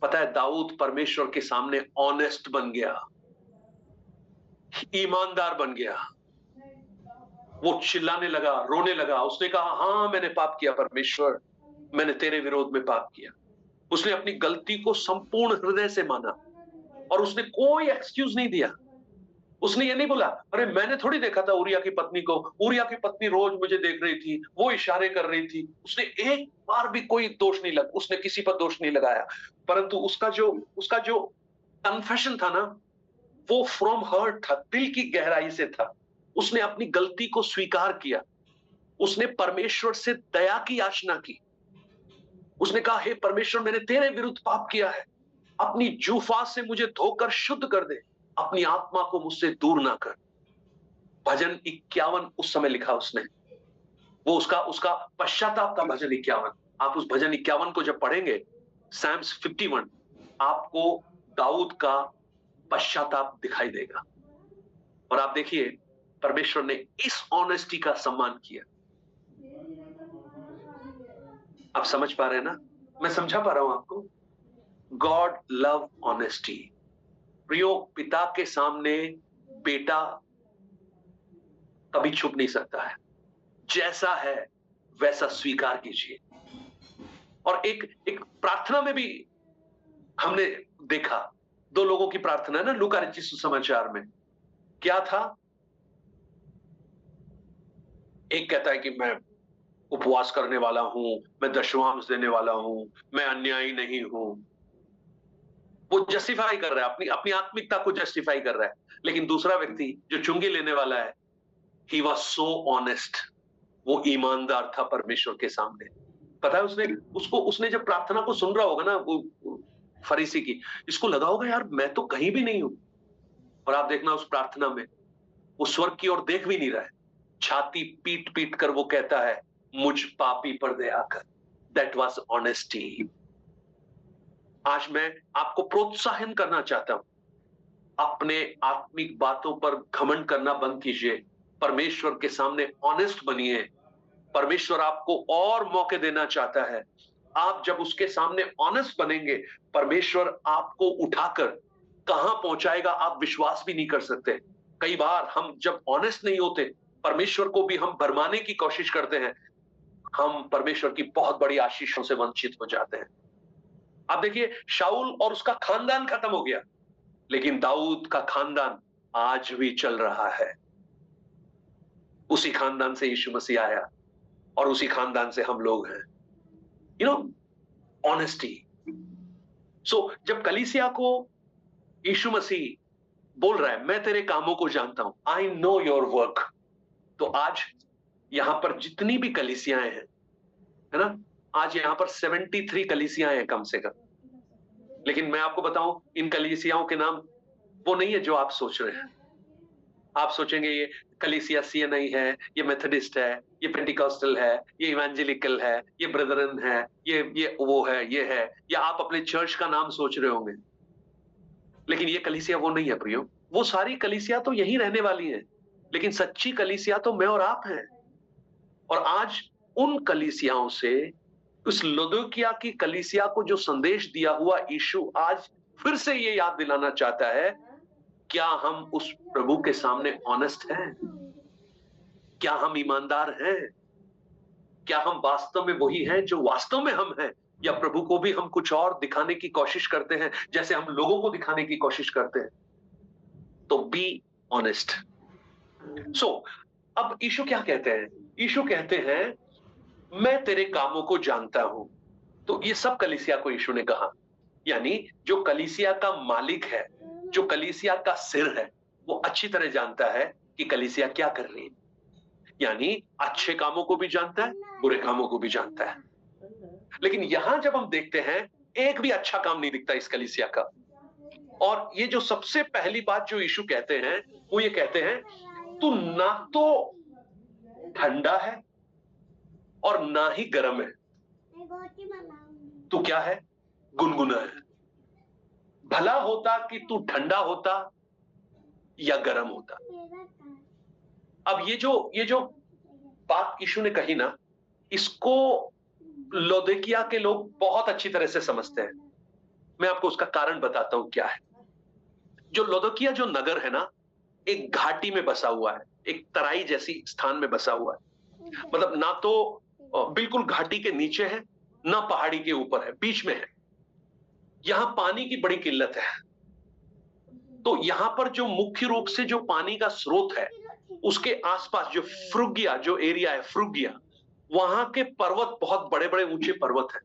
[SPEAKER 1] पता है दाऊद परमेश्वर के सामने ऑनेस्ट बन गया, ईमानदार बन गया। वो चिल्लाने लगा, रोने लगा। उसने कहा हां मैंने पाप किया परमेश्वर, मैंने तेरे विरोध में पाप किया। उसने अपनी गलती को संपूर्ण हृदय से माना और उसने कोई एक्सक्यूज नहीं दिया। उसने ये नहीं बोला अरे मैंने थोड़ी देखा था उरिया की पत्नी को, उरिया की पत्नी रोज मुझे देख रही थी, वो इशारे कर रही थी। उसने एक बार भी कोई दोष नहीं लगा, उसने किसी पर दोष नहीं लगाया। परंतु उसका जो कन्फेशन था ना, वो फ्रॉम हर्ट था, दिल की गहराई से था। उसने अपनी गलती को स्वीकार किया। उसने परमेश्वर से दया की याचना की। उसने कहा हे परमेश्वर, मैंने तेरे विरुद्ध पाप किया है, अपनी जूफा से मुझे धोकर शुद्ध कर दे, अपनी आत्मा को मुझसे दूर ना कर। भजन 51 उस समय लिखा उसने, वो उसका पश्चाताप का भजन 51। आप उस भजन 51 को जब पढ़ेंगे, सैम्स 51, आपको दाऊद का पश्चाताप दिखाई देगा। और आप देखिए परमेश्वर ने इस ऑनेस्टी का सम्मान किया। आप समझ पा रहे हैं ना? मैं समझा पा रहा हूं आपको? God love honesty. प्रियो, पिता के सामने बेटा कभी छुप नहीं सकता है। जैसा है वैसा स्वीकार कीजिए। और एक प्रार्थना में भी हमने देखा, दो लोगों की प्रार्थना है ना लूका रचित सुसमाचार में। क्या था? एक कहता है कि मैं उपवास करने वाला हूं, मैं दशमांश देने वाला हूं, मैं अन्यायी नहीं हूं। वो जस्टिफाई कर रहा है, अपनी अपनी आत्मिकता को जस्टिफाई कर रहा है। लेकिन दूसरा व्यक्ति जो चुंगी लेने वाला है, ही वॉज सो ऑनेस्ट, वो ईमानदार था परमेश्वर के सामने। पता है उसने जब प्रार्थना को सुन रहा होगा ना, वो फरीसी की, इसको लगा होगा यार मैं तो कहीं भी नहीं हूं। और आप देखना उस प्रार्थना में वो स्वर्ग की ओर देख भी नहीं रहा है, छाती पीट पीट कर वो कहता है मुझ पापी पर दया कर। That was honesty. आज मैं आपको प्रोत्साहन करना चाहता हूं, अपने आत्मिक बातों पर घमंड करना बंद कीजिए, परमेश्वर के सामने ऑनेस्ट बनिए। परमेश्वर आपको और मौके देना चाहता है। आप जब उसके सामने ऑनेस्ट बनेंगे, परमेश्वर आपको उठाकर कहां पहुंचाएगा आप विश्वास भी नहीं कर सकते। कई बार हम जब ऑनेस्ट नहीं होते, परमेश्वर को भी हम भरमाने की कोशिश करते हैं, हम परमेश्वर की बहुत बड़ी आशीषों से वंचित हो जाते हैं। आप देखिए, शाऊल और उसका खानदान खत्म हो गया, लेकिन दाऊद का खानदान आज भी चल रहा है। उसी खानदान से यीशु मसीह आया और उसी खानदान से हम लोग हैं। You know, honesty. सो जब कलीसिया को यीशु मसीह बोल रहा है, मैं तेरे कामों को जानता हूं, आई नो योर वर्क, तो आज यहां पर जितनी भी कलीसियाएं हैं, है ना, आज यहां पर 73 कलीसियाएं हैं कम से कम। लेकिन मैं आपको बताऊं, इन कलीसियाओं के नाम वो नहीं है जो आप सोच रहे हैं। आप सोचेंगे ये कलीसिया सीएनआई है, ये मेथोडिस्ट है, ये पेंटिकॉस्टल है, ये इवेंजेलिकल है, ये ब्रदरन है, ये वो है, ये है, या आप अपने चर्च का नाम सोच रहे होंगे। लेकिन ये कलीसिया वो नहीं है प्रियो। वो सारी कलीसिया तो यही रहने वाली है, लेकिन सच्ची कलीसिया तो मैं और आप हैं। और आज उन कलीसियाओं से, उस लौदीकिया की कलीसिया को जो संदेश दिया हुआ यीशु आज फिर से ये याद दिलाना चाहता है, क्या हम उस प्रभु के सामने ऑनेस्ट हैं? क्या हम ईमानदार हैं? क्या हम वास्तव में वही हैं जो वास्तव में हम हैं, या प्रभु को भी हम कुछ और दिखाने की कोशिश करते हैं जैसे हम लोगों को दिखाने की कोशिश करते हैं? तो बी ऑनेस्ट। सो अब यीशु क्या कहते हैं? यीशु कहते हैं, मैं तेरे कामों को जानता हूं। तो ये सब कलीसिया को यीशु ने कहा, यानी जो कलीसिया का मालिक है, जो कलीसिया का सिर है, वो अच्छी तरह जानता है कि कलीसिया क्या कर रही है। यानी अच्छे कामों को भी जानता है, बुरे कामों को भी जानता है। लेकिन यहां जब हम देखते हैं, एक भी अच्छा काम नहीं दिखता इस कलीसिया का। और ये जो सबसे पहली बात जो यीशु कहते हैं, वो ये कहते हैं, तू ना तो ठंडा है और ना ही गर्म है, तू क्या है? गुनगुना है। भला होता कि तू ठंडा होता या गर्म होता। अब ये जो बात यीशु ने कही ना, इसको लौदीकिया के लोग बहुत अच्छी तरह से समझते हैं। मैं आपको उसका कारण बताता हूं क्या है। जो लौदीकिया जो नगर है ना, एक घाटी में बसा हुआ है, एक तराई जैसी स्थान में बसा हुआ है। मतलब ना तो बिल्कुल घाटी के नीचे है, ना पहाड़ी के ऊपर है, बीच में है। यहां पानी की बड़ी किल्लत है। तो यहां पर जो मुख्य रूप से जो पानी का स्रोत है, उसके आसपास जो फ्रुगिया जो एरिया है, फ्रुगिया, वहां के पर्वत बहुत बड़े बड़े ऊंचे पर्वत हैं,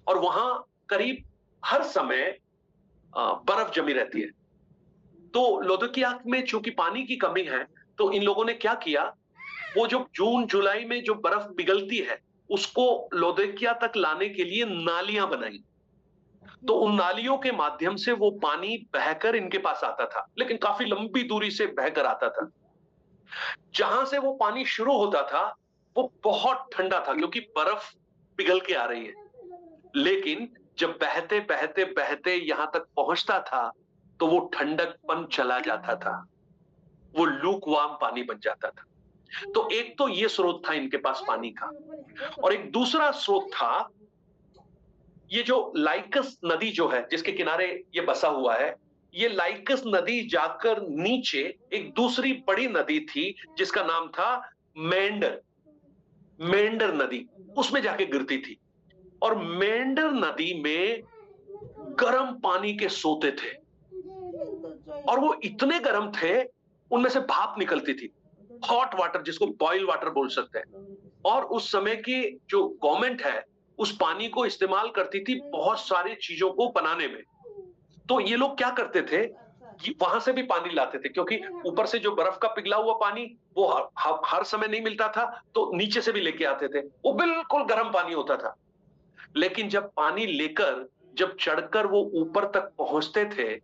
[SPEAKER 1] और वहां करीब हर समय बर्फ जमी रहती है। तो लौदीकिया में चूंकि पानी की कमी है, तो इन लोगों ने क्या किया, वो जो जून जुलाई में जो बर्फ पिघलती है, उसको लौदीकिया तक लाने के लिए नालियां बनाई। तो उन नालियों के माध्यम से वो पानी बहकर इनके पास आता था, लेकिन काफी लंबी दूरी से बहकर आता था। जहां से वो पानी शुरू होता था, वो बहुत ठंडा था, क्योंकि बर्फ पिघल के आ रही है। लेकिन जब बहते बहते बहते यहां तक पहुंचता था, तो वो ठंडकपन चला जाता था, वो लूकवार्म पानी बन जाता था। तो एक तो ये स्रोत था इनके पास पानी का, और एक दूसरा स्रोत था, ये जो लाइकस नदी जो है, जिसके किनारे ये बसा हुआ है, ये लाइकस नदी जाकर नीचे एक दूसरी बड़ी नदी थी, जिसका नाम था मेंडर। मेंडर नदी उसमें जाके गिरती थी, और मेंडर नदी में गर्म पानी के सोते थे, और वो इतने गर्म थे, उनमें से भाप निकलती थी, हॉट वाटर, जिसको बॉयल वाटर बोल सकते हैं। और उस समय की जो गवर्नमेंट है, उस पानी को इस्तेमाल करती थी बहुत सारी चीजों को बनाने में। तो ये लोग क्या करते थे, वहां से भी पानी लाते थे, क्योंकि ऊपर से जो बर्फ का पिघला हुआ पानी वो हर समय नहीं मिलता था, तो नीचे से भी लेके आते थे। वो बिल्कुल गर्म पानी होता था। लेकिन जब पानी लेकर, जब चढ़कर वो ऊपर तक पहुंचते थे,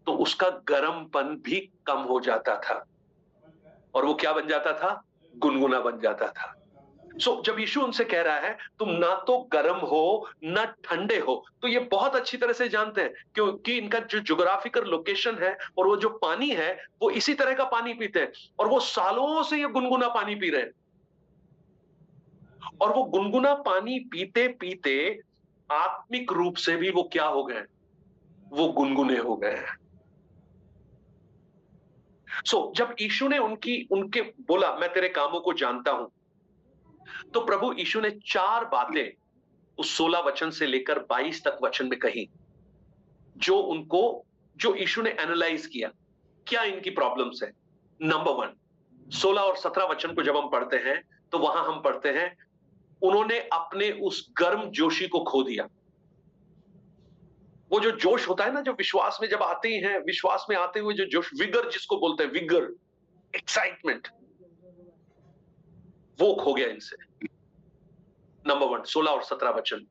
[SPEAKER 1] तो उसका गर्मपन भी कम हो जाता था, और वो क्या बन जाता था? गुनगुना बन जाता था। जब यीशु उनसे कह रहा है, तुम ना तो गर्म हो ना ठंडे हो, तो ये बहुत अच्छी तरह से जानते हैं, क्योंकि इनका जो ज्योग्राफिकल लोकेशन है और वो जो पानी है, वो इसी तरह का पानी पीते हैं, और वो सालों से ये गुनगुना पानी पी रहे हैं। और वो गुनगुना पानी पीते पीते आत्मिक रूप से भी वो क्या हो गए? वो गुनगुने हो गए हैं। जब यीशु ने उनके बोला मैं तेरे कामों को जानता हूं, तो प्रभु यीशु ने 4 बातें उस 16 वचन से लेकर 22 तक वचन में कही, जो यीशु ने एनालाइज किया, क्या इनकी प्रॉब्लम्स है। नंबर 1, 16 और 17 वचन को जब हम पढ़ते हैं तो वहां हम पढ़ते हैं उन्होंने अपने उस गर्म जोशी को खो दिया। वो जो जोश होता है ना, जो विश्वास में जब आते हैं, विश्वास में आते हुए जो जोश, विगर जिसको बोलते हैं, विगर, एक्साइटमेंट, वो खो गया इनसे। नंबर 1, 16 और 17 वचन।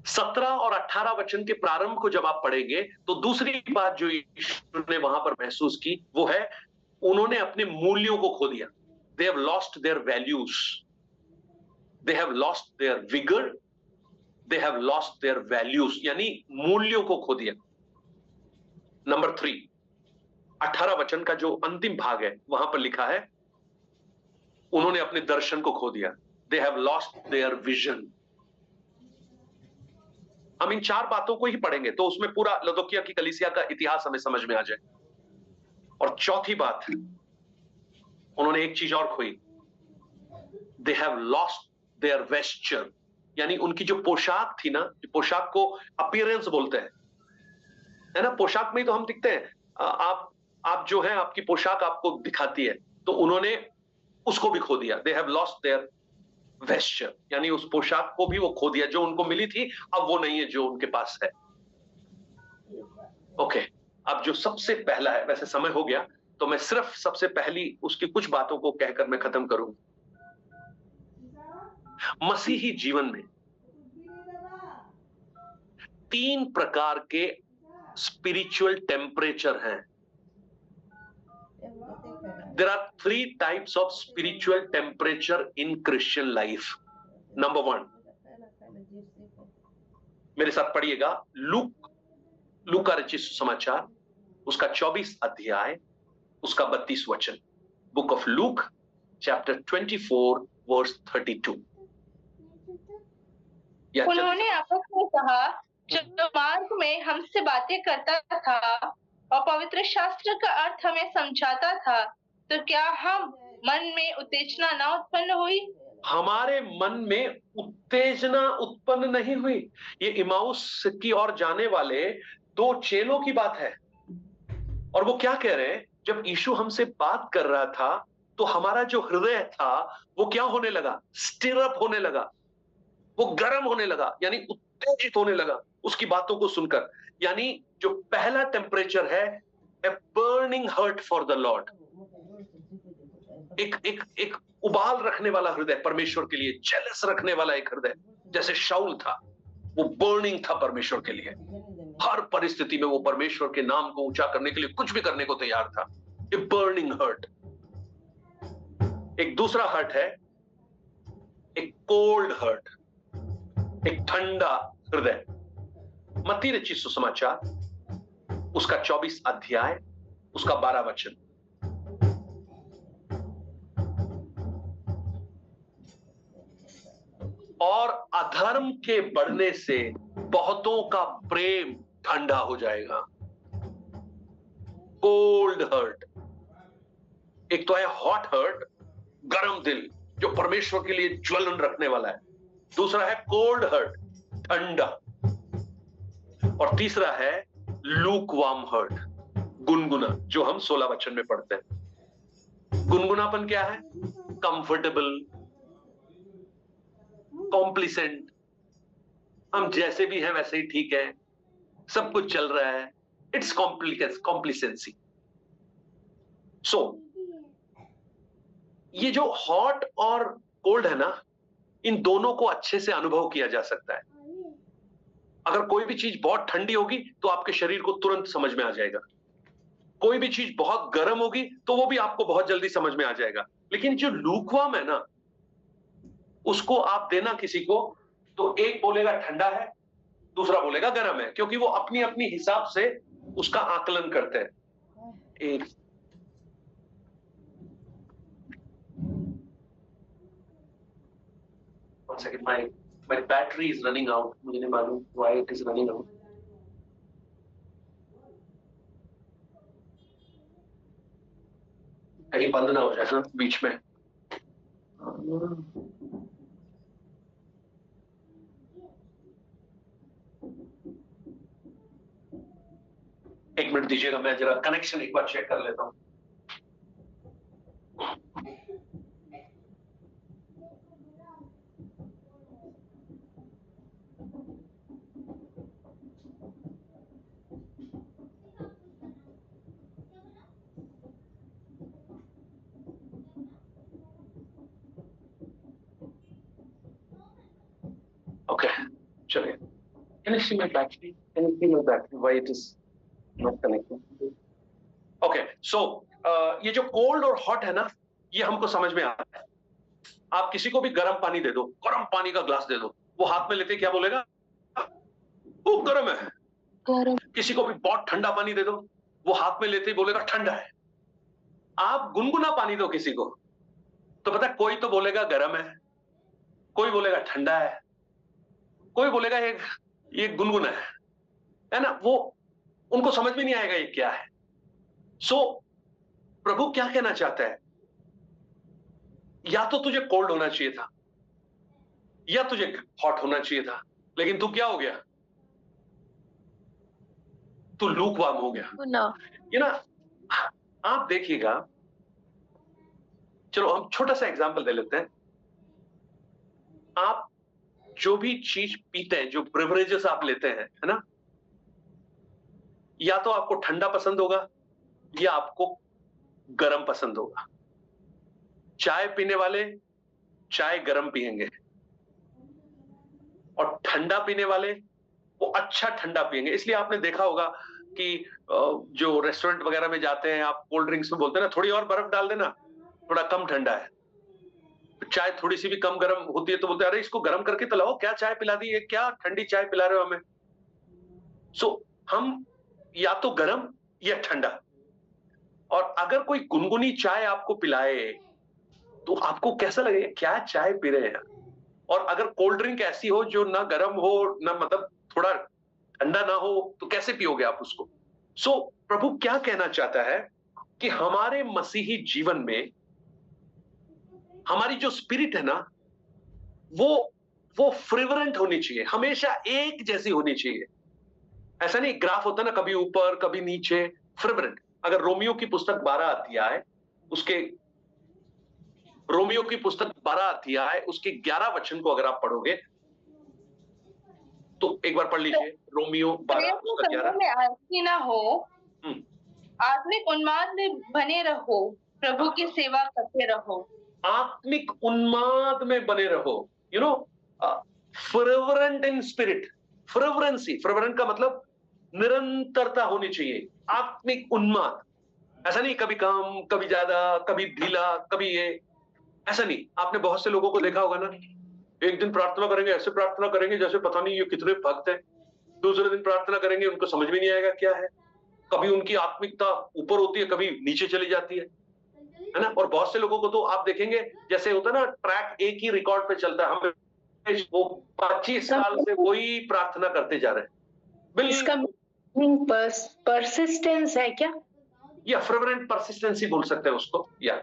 [SPEAKER 1] 17 और 18 वचन के प्रारंभ को जब आप पढ़ेंगे तो दूसरी बात जो यीशु ने वहां पर महसूस की वो है उन्होंने अपने मूल्यों को खो दिया। They have lost their values. They have lost their vigor. They have lost their values. यानी मूल्यों को खो दिया। नंबर 3, 18 वचन का जो अंतिम भाग है वहां पर लिखा है उन्होंने अपने दर्शन को खो दिया। They have lost their vision. हम इन 4 बातों को ही पढ़ेंगे तो उसमें पूरा लदोकिया की कलीसिया का इतिहास हमें समझ में आ जाए। और चौथी बात, उन्होंने एक चीज और खोई, they have lost their vesture, यानी उनकी जो पोशाक थी ना, पोशाक को अपीयरेंस बोलते हैं, है ना, पोशाक में ही तो हम दिखते हैं। आप जो है आपकी पोशाक आपको दिखाती है, तो उन्होंने उसको भी खो दिया। They have lost their vesture, यानी उस पोशाक को भी वो खो दिया जो उनको मिली थी, अब वो नहीं है जो उनके पास है। ओके, अब जो सबसे पहला है, वैसे समय हो गया तो मैं सिर्फ सबसे पहली उसकी कुछ बातों को कहकर मैं खत्म करूं। मसीही जीवन में 3 प्रकार के स्पिरिचुअल टेम्परेचर हैं। There are 3 types of spiritual temperature in Christian life. Number 1, मेरे साथ पढ़िएगा, लूका रचित सुसमाचार उसका 24 अध्याय उसका 32 वचन। Book of Luke chapter 24 verse 32।
[SPEAKER 2] उन्होंने आपस में कहा, जो मार्ग में हमसे बातें करता था और पवित्र शास्त्र का अर्थ हमें समझाता था, तो क्या हम मन में उत्तेजना न उत्पन्न हुई?
[SPEAKER 1] हमारे मन में उत्तेजना उत्पन्न नहीं हुई। ये इमाउस की ओर जाने वाले 2 चेलों की बात है। और वो क्या कह रहे हैं, जब यीशु हमसे बात कर रहा था तो हमारा जो हृदय था वो क्या होने लगा, स्टिर अप होने लगा, वो गर्म होने लगा, यानी उत्तेजित होने लगा उसकी बातों को सुनकर। यानी जो पहला टेम्परेचर है, a burning heart for the Lord, एक उबाल रखने वाला हृदय परमेश्वर के लिए, जेलस रखने वाला एक हृदय, जैसे शाऊल था, वो बर्निंग था परमेश्वर के लिए। हर परिस्थिति में वो परमेश्वर के नाम को ऊंचा करने के लिए कुछ भी करने को तैयार था। A burning heart. एक दूसरा हर्ट है, एक कोल्ड हर्ट, एक ठंडा हृदय। मत्ती रचित सुसमाचार उसका 24 अध्याय उसका 12 वचन। और अधर्म के बढ़ने से बहुतों का प्रेम ठंडा हो जाएगा। Cold heart. एक तो है हॉट हर्ट, गर्म दिल जो परमेश्वर के लिए ज्वलन रखने वाला है। दूसरा है कोल्ड हर्ट, ठंडा। और तीसरा है लूकवार्म हर्ट, गुनगुना, जो हम 16 वचन में पढ़ते हैं। गुनगुनापन क्या है? कंफर्टेबल, कॉम्प्लिसेंट, हम जैसे भी हैं वैसे ही ठीक है, सब कुछ चल रहा है। It's complacency. सो ये जो हॉट और कोल्ड है ना, इन दोनों को अच्छे से अनुभव किया जा सकता है। अगर कोई भी चीज बहुत ठंडी होगी तो आपके शरीर को तुरंत समझ में आ जाएगा। कोई भी चीज बहुत गर्म होगी तो वो भी आपको बहुत जल्दी समझ में आ जाएगा। लेकिन जो लूकवार्म है ना, उसको आप देना किसी को तो एक बोलेगा ठंडा है, दूसरा बोलेगा गर्म है, क्योंकि वो अपनी अपनी हिसाब से उसका आकलन करते हैं। एक one second, my battery is running out. मुझे नहीं मालूम why it is running out. कहीं बंद ना हो जाए ना बीच में। एक मिनट दीजिएगा, मैं जरा कनेक्शन एक बार चेक कर लेता हूं। ओके, चलिए। Can you see my battery? Can you see my battery? Why it is not connecting? Okay, so ये जो कोल्ड और हॉट है ना, ये हमको समझ में आता है। आप किसी को भी गर्म पानी दे दो, गर्म पानी का ग्लास दे दो, वो हाथ में लेते क्या बोलेगा? वो गर्म है। गर्म। किसी को भी बहुत ठंडा पानी दे दो, वो हाथ में लेते ही बोलेगा ठंडा है। आप गुनगुना पानी दो किसी को, तो पता है कोई तो बोलेगा गर्म है, कोई बोलेगा ठंडा है, कोई बोलेगा ये गुनगुना है ना? वो उनको समझ में नहीं आएगा ये क्या है। सो प्रभु क्या कहना चाहता है? या तो तुझे कोल्ड होना चाहिए था, या तुझे हॉट होना चाहिए था, लेकिन तू क्या हो गया? तू लूकवार्म हो गया। ये ना, आप देखिएगा, चलो हम छोटा सा एग्जांपल दे लेते हैं। आप जो भी चीज पीते हैं, जो ब्रेवरेजेस आप लेते हैं, है ना, या तो आपको ठंडा पसंद होगा या आपको गर्म पसंद होगा। चाय पीने वाले चाय गर्म पिएंगे, और ठंडा पीने वाले वो अच्छा ठंडा पिएंगे। इसलिए आपने देखा होगा कि जो रेस्टोरेंट वगैरह में जाते हैं, आप कोल्ड ड्रिंक्स में बोलते हैं ना, थोड़ी और बर्फ डाल देना, थोड़ा कम ठंडा है। चाय थोड़ी सी भी कम गर्म होती है तो बोलते हैं अरे इसको गर्म करके पिलाओ, क्या चाय पिला दी है, क्या ठंडी चाय पिला रहे हो हमें। सो हम या तो गर्म या ठंडा। और अगर कोई गुनगुनी चाय आपको पिलाए तो आपको कैसा लगेगा, क्या चाय पी रहे हैं। और अगर कोल्ड ड्रिंक ऐसी हो जो ना गर्म हो ना, मतलब थोड़ा ठंडा ना हो, तो कैसे पियोगे आप उसको। सो प्रभु क्या कहना चाहता है कि हमारे मसीही जीवन में हमारी जो स्पिरिट है ना, वो फ्रिवरेंट होनी चाहिए, हमेशा एक जैसी होनी चाहिए। ऐसा नहीं ग्राफ होता ना, कभी ऊपर कभी नीचे, फ्रिवरेंट। अगर रोमियो की पुस्तक 12 अध्याय उसके 12 अध्याय उसके 11 वचन को अगर आप पढ़ोगे तो एक बार पढ़ लीजिए। रोमियो 12 उसका 11
[SPEAKER 2] में आलसी ना हो, आत्मिक उन्माद में बने रहो, प्रभु की सेवा करते रहो।
[SPEAKER 1] आत्मिक उन्माद में बने रहो, you know, fervent in spirit. Fervency, fervent का मतलब निरंतरता होनी चाहिए। आत्मिक उन्माद, ऐसा नहीं कभी कम कभी ज्यादा, कभी ढीला कभी ये, ऐसा नहीं। आपने बहुत से लोगों को देखा होगा ना, एक दिन प्रार्थना करेंगे, ऐसे प्रार्थना करेंगे जैसे पता नहीं ये कितने भक्त हैं। दूसरे दिन प्रार्थना करेंगे, उनको समझ में नहीं आएगा क्या है। कभी उनकी आत्मिकता ऊपर होती है, कभी नीचे चली जाती है ना। और बहुत से लोगों को तो आप देखेंगे, जैसे होता है ना, ट्रैक एक ही रिकॉर्ड पे चलता है, हम वो 25 साल से वही प्रार्थना करते जा रहे हैं।
[SPEAKER 3] इसका परसिस्टेंस है क्या?
[SPEAKER 1] या फ्रेवरेंट परसिस्टेंसी बोल सकते हैं उसको, या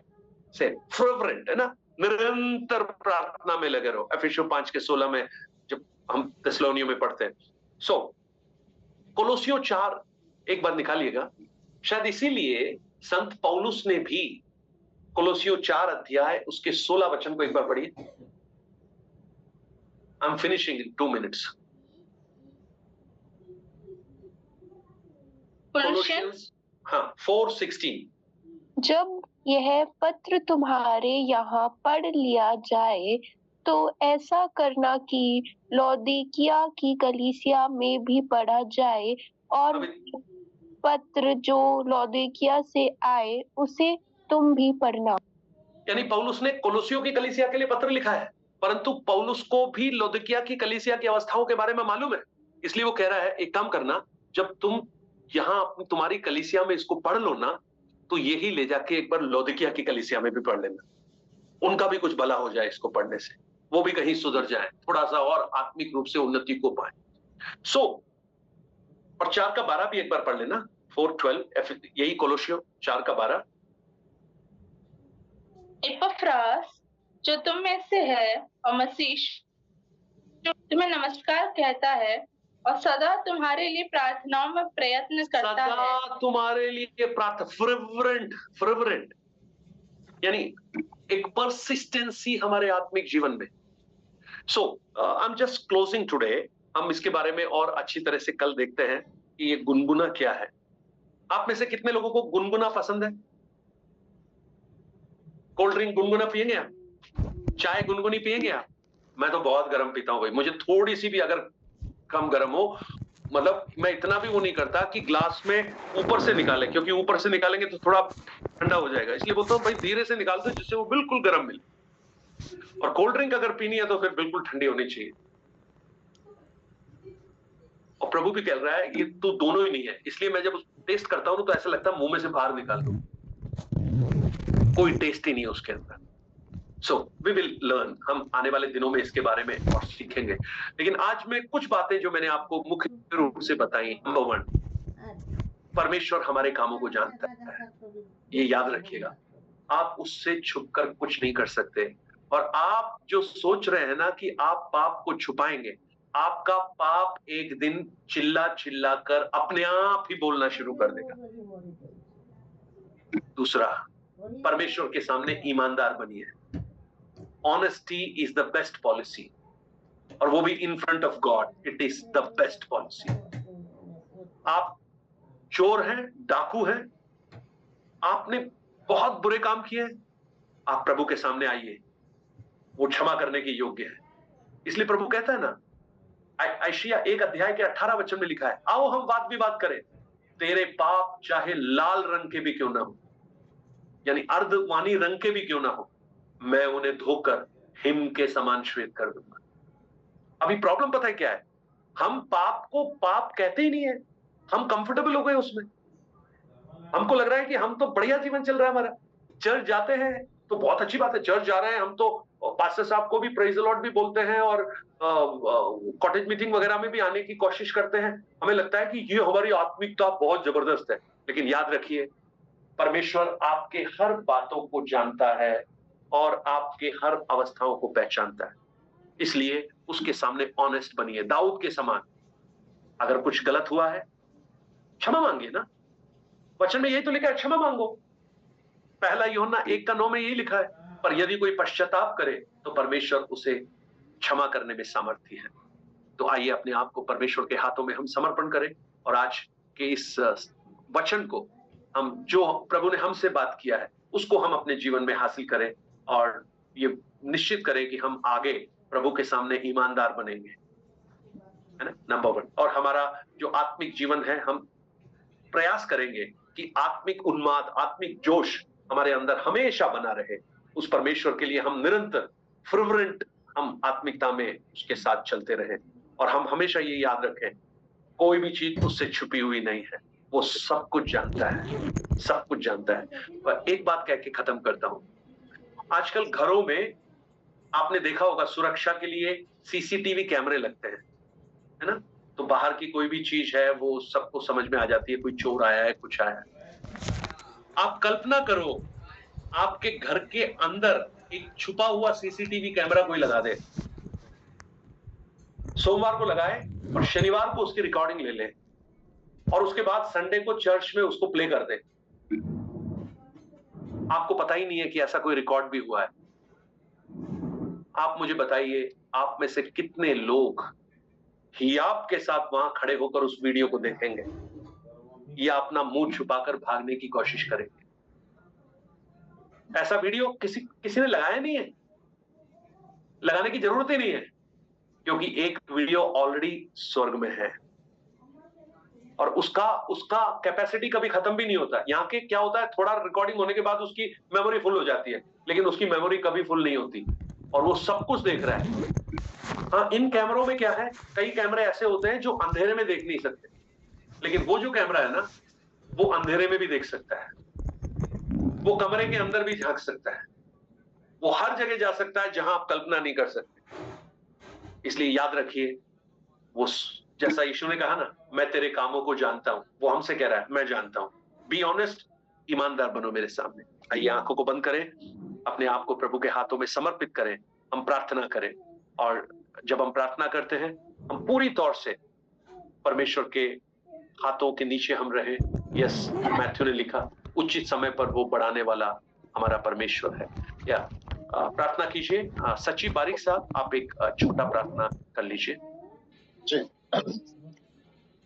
[SPEAKER 1] से फ्रेवरेंट है ना, निरंतर प्रार्थना में लगे रहो। एफिसियों 5:16 में जब हम थिस्सलुनीयों में पढ़ते हैं। सो कोलोसियों 4 एक बार निकालिएगा। शायद इसीलिए संत पौलुस ने भी कोलोसियों 4 अध्याय उसके 16 वचन को एक बार पढ़िए। I am finishing in 2 minutes. Colossians 4:16।
[SPEAKER 3] जब यह पत्र तुम्हारे यहाँ पढ़ लिया जाए तो ऐसा करना कि लौदीकिया की कलीसिया में भी पढ़ा जाए, और पत्र जो लौदीकिया से आए उसे तुम भी पढ़ना।
[SPEAKER 1] यानी पौलुस ने कोलोसियों की कलीसिया के लिए पत्र लिखा है, परंतु पौलुस को भी लौदीकिया की कलीसिया की अवस्थाओं के बारे में मालूम है। इसलिए वो कह रहा है एक काम करना, जब तुम यहाँ तुम्हारी कलीसिया में इसको पढ़ लो ना, तो यही ले जाके एक बार लौदीकिया की कलीसिया में भी पढ़ लेना। उनका भी कुछ भला हो जाए इसको पढ़ने से, वो भी कहीं सुधर जाए, थोड़ा सा और आत्मिक रूप से उन्नति को पाए। सो और 4 का 12 भी एक बार पढ़ लेना। 4:12, यही कोलोसियों 4 का 12।
[SPEAKER 2] इपफ्रास जो तुम में से है और मसीह जो तुम्हें नमस्कार कहता है और सदा तुम्हारे लिए प्रार्थनाओं में प्रयत्न करता है।
[SPEAKER 1] सदा तुम्हारे लिए प्रार्थना, fervent यानी एक परसिस्टेंसी हमारे आत्मिक जीवन में। So I am just closing today. हम इसके बारे में और अच्छी तरह से कल देखते हैं कि ये गुनगुना क्या है। आप में से कितने लोगों को गुनगुना पसंद है? कोल्ड ड्रिंक गुनगुना पिएंगे आप? चाय गुनगुनी पिएंगे आप? मैं तो बहुत गर्म पीता हूं भाई, मुझे थोड़ी सी भी अगर कम गर्म हो, मतलब मैं इतना भी वो नहीं करता कि ग्लास में ऊपर से निकाले, क्योंकि ऊपर से निकालेंगे तो थोड़ा ठंडा हो जाएगा, इसलिए बोलता हूँ भाई धीरे से निकाल दो जिससे वो बिल्कुल गर्म मिले। और कोल्ड ड्रिंक अगर पीनी है तो फिर बिल्कुल ठंडी होनी चाहिए। और प्रभु भी कह रहा है ये तो दोनों ही नहीं है, इसलिए मैं जब टेस्ट करता हूं तो ऐसा लगता है मुंह में से बाहर निकाल दूं, कोई टेस्ट ही नहीं है उसके अंदर। सो वी विल लर्न, हम आने वाले दिनों में इसके बारे में और सीखेंगे। लेकिन आज मैं कुछ बातें जो मैंने आपको मुख्य रूप से बताई। नंबर 1, परमेश्वर हमारे कामों को जानता है, ये याद रखिएगा। आप उससे छुपकर कुछ नहीं कर सकते। और आप जो सोच रहे हैं ना कि आप पाप को छुपाएंगे, आपका पाप एक दिन चिल्ला चिल्ला कर अपने आप ही बोलना शुरू कर देगा। दूसरा, परमेश्वर के सामने ईमानदार बनिए। Honesty is the best policy, और वो भी in front of God, it is the best policy. आप चोर हैं, डाकू हैं, आपने बहुत बुरे काम किए हैं, आप प्रभु के सामने आइए, वो क्षमा करने के योग्य है। इसलिए प्रभु कहता है ना, यशायाह 1 अध्याय के 18 वचन में लिखा है, आओ हम वाद विवाद करें, तेरे पाप चाहे लाल रंग के भी क्यों ना हो, यानी अर्धवानी रंग के भी क्यों ना हो, मैं उन्हें धोकर हिम के समान श्वेत कर दूंगा। अभी प्रॉब्लम पता है क्या है? हम पाप को पाप कहते ही नहीं है, हम कंफर्टेबल हो गए उसमें। हमको लग रहा है कि हम तो बढ़िया जीवन चल रहा है हमारा, चर्च जाते हैं तो बहुत अच्छी बात है, चर्च जा रहे हैं हम तो, पास्टर साहब को भी प्रेज द लॉर्ड भी बोलते हैं और कॉटेज मीटिंग वगैरह में भी आने की कोशिश करते हैं। हमें लगता है कि ये हमारी आत्मिकता बहुत जबरदस्त है। लेकिन याद रखिए, परमेश्वर आपके हर बातों को जानता है और आपके हर अवस्थाओं को पहचानता है। इसलिए उसके सामने ऑनेस्ट बनिए, दाऊद के समान। अगर कुछ गलत हुआ है, क्षमा मांगिए ना। वचन में यही तो लिखा है, क्षमा मांगो। पहला यूहन्ना 1:9 में यही लिखा है, पर यदि कोई पश्चाताप करे तो परमेश्वर उसे क्षमा करने में सामर्थ्य है। तो आइए अपने आप को परमेश्वर के हाथों में हम समर्पण करें, और आज के इस वचन को हम, जो प्रभु ने हमसे बात किया है, उसको हम अपने जीवन में हासिल करें, और ये निश्चित करें कि हम आगे प्रभु के सामने ईमानदार बनेंगे, है ना, नंबर 1। और हमारा जो आत्मिक जीवन है, हम प्रयास करेंगे कि आत्मिक उन्माद, आत्मिक जोश हमारे अंदर हमेशा बना रहे। उस परमेश्वर के लिए हम निरंतर fervent, हम आत्मिकता में उसके साथ चलते रहे। और हम हमेशा ये याद रखें, कोई भी चीज उससे छुपी हुई नहीं है, वो सब कुछ जानता है, सब कुछ जानता है। और एक बात कह के खत्म करता हूं, आजकल घरों में आपने देखा होगा सुरक्षा के लिए सीसीटीवी कैमरे लगते हैं, है ना, तो बाहर की कोई भी चीज है वो सबको समझ में आ जाती है, कोई चोर आया है, कुछ आया है। आप कल्पना करो, आपके घर के अंदर एक छुपा हुआ सीसीटीवी कैमरा कोई लगा दे, सोमवार को लगाए और शनिवार को उसकी रिकॉर्डिंग ले ले, और उसके बाद संडे को चर्च में उसको प्ले कर दे। आपको पता ही नहीं है कि ऐसा कोई रिकॉर्ड भी हुआ है। आप मुझे बताइए, आप में से कितने लोग हियाब के साथ वहां खड़े होकर उस वीडियो को देखेंगे, या अपना मुंह छुपाकर भागने की कोशिश करेंगे? ऐसा वीडियो किसी ने लगाया नहीं है, लगाने की जरूरत ही नहीं है, क्योंकि एक वीडियो ऑलरेडी स्वर्ग में है, और उसका कैपेसिटी कभी खत्म भी नहीं होता। यहाँ के क्या होता है, थोड़ा रिकॉर्डिंग होने के बाद उसकी मेमोरी फुल हो जाती है, लेकिन उसकी मेमोरी कभी फुल नहीं होती, और वो सब कुछ देख रहा है। हाँ, इन कैमरों में क्या है, कई कैमरे ऐसे होते हैं जो अंधेरे में देख नहीं सकते, लेकिन वो जो कैमरा है ना, वो अंधेरे में भी देख सकता है, वो कमरे के अंदर भी झांक सकता है, वो हर जगह जा सकता है जहां आप कल्पना नहीं कर सकते। इसलिए याद रखिए, वो जैसा यीशु ने कहा ना, मैं तेरे कामों को जानता हूं, वो हमसे कह रहा है मैं जानता हूं। बी ऑनेस्ट, ईमानदार बनो मेरे सामने। आइए आंखों को बंद करें। अपने आप को प्रभु के हाथों में समर्पित करें, हम प्रार्थना करें। और जब हम प्रार्थना करते हैं, हम पूरी तौर से परमेश्वर के हाथों के नीचे हम रहे। यस, मैथ्यू ने लिखा, उचित समय पर वो बढ़ाने वाला हमारा परमेश्वर है। या प्रार्थना कीजिए। सचिव बारिक साहब, आप एक छोटा प्रार्थना कर लीजिए।
[SPEAKER 4] जी,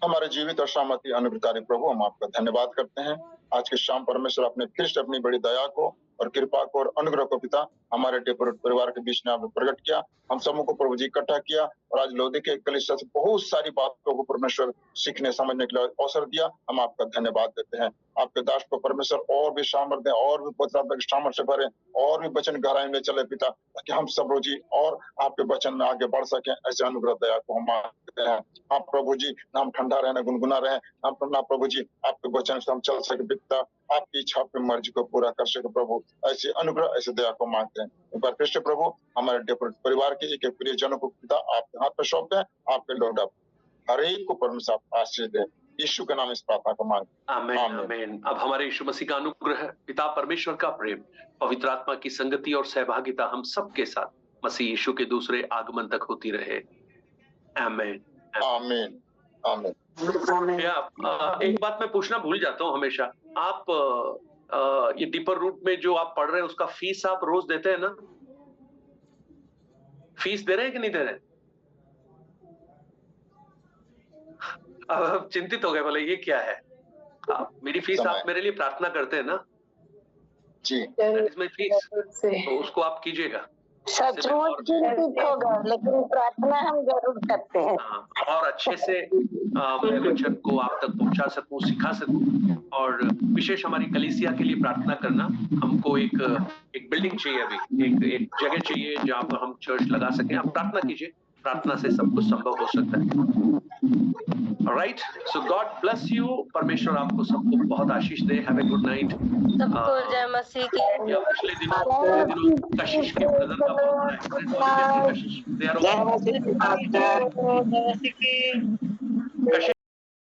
[SPEAKER 4] हमारे जीवित और सामर्थी अनुग्रहकारी प्रभु, हम आपका धन्यवाद करते हैं। आज के शाम परमेश्वर आपने फिर से अपनी बड़ी दया को और कृपा को और अनुग्रह को पिता हमारे डेपोरेट परिवार के बीच में आपने प्रकट किया। हम सबों को प्रभु जी इकट्ठा किया और आज लोधी के कलीसिया से बहुत सारी बातों को परमेश्वर सीखने समझने के लिए अवसर दिया। हम आपका धन्यवाद देते हैं। आपके दास को परमेश्वर और भी सामर्थ्य और भी पवित्र सामर्थ्य से भरे और भी वचन गहराई में चले पिता, ताकि हम सब प्रभु जी और आपके वचन में आगे बढ़ सके। ऐसे अनुग्रह दया को हम मांगते हैं। आप प्रभु जी हम ठंडा रहे, न गुनगुना रहे, हम प्रभु जी आपके वचन से हम चल सके पिता, आपकी इच्छा पे मर्जी को पूरा कर सके प्रभु। ऐसे अनुग्रह ऐसे दया को मांगते हैं। एक बार फिर से प्रभु हमारे डेपोरेट परिवार के एक प्रियजनों को पिता आपके हाथ में सौंपते हैं। आपके लौट हर एक को परमेश्वर आशीष दे। यीशु के नाम इस प्रार्थना को मांगते हैं।
[SPEAKER 1] आमीन, आमीन। अब हमारे यीशु मसीह का अनुग्रह, पिता परमेश्वर का प्रेम, पवित्र आत्मा की संगति और सहभागिता हम सबके साथ मसीह यीशु के दूसरे आगमन तक होती रहे। आमीन,
[SPEAKER 4] आमीन, आमीन।
[SPEAKER 1] एक बात मैं पूछना भूल जाता हूँ हमेशा, आप ये डीपर रूट में जो आप पढ़ रहे हैं उसका फीस आप रोज देते हैं ना? फीस दे रहे हैं कि नहीं दे रहे हैं? अब चिंतित हो गए, बोले ये क्या है? मेरी फीस आप मेरे लिए प्रार्थना करते हैं ना?
[SPEAKER 4] जी,
[SPEAKER 1] इसमें फीस तो उसको आप कीजिएगा।
[SPEAKER 5] सचमुच चिंतित होगा, लेकिन प्रार्थना हम जरूर करते हैं।
[SPEAKER 1] और अच्छे से मैं वचन को आप तक पहुंचा सकूं, सिखा सकूं। और विशेष हमारी कलीसिया के लिए प्रार्थना करना। हमको एक बिल्डिंग चाहिए, अभी एक जगह चाहिए जहां पर हम चर्च लगा सकें। आप प्रार्थना कीजिए, प्रार्थना से सब कुछ संभव हो सकता है। Right, so God bless you. परमेश्वर आपको सबको बहुत आशीष दे। Have a good night.
[SPEAKER 5] सबको जय मसीह की।
[SPEAKER 1] पिछले दिनों कशिश के ब्रदर का बहुत बड़ा एक्सीडेंट हुआ। कशिश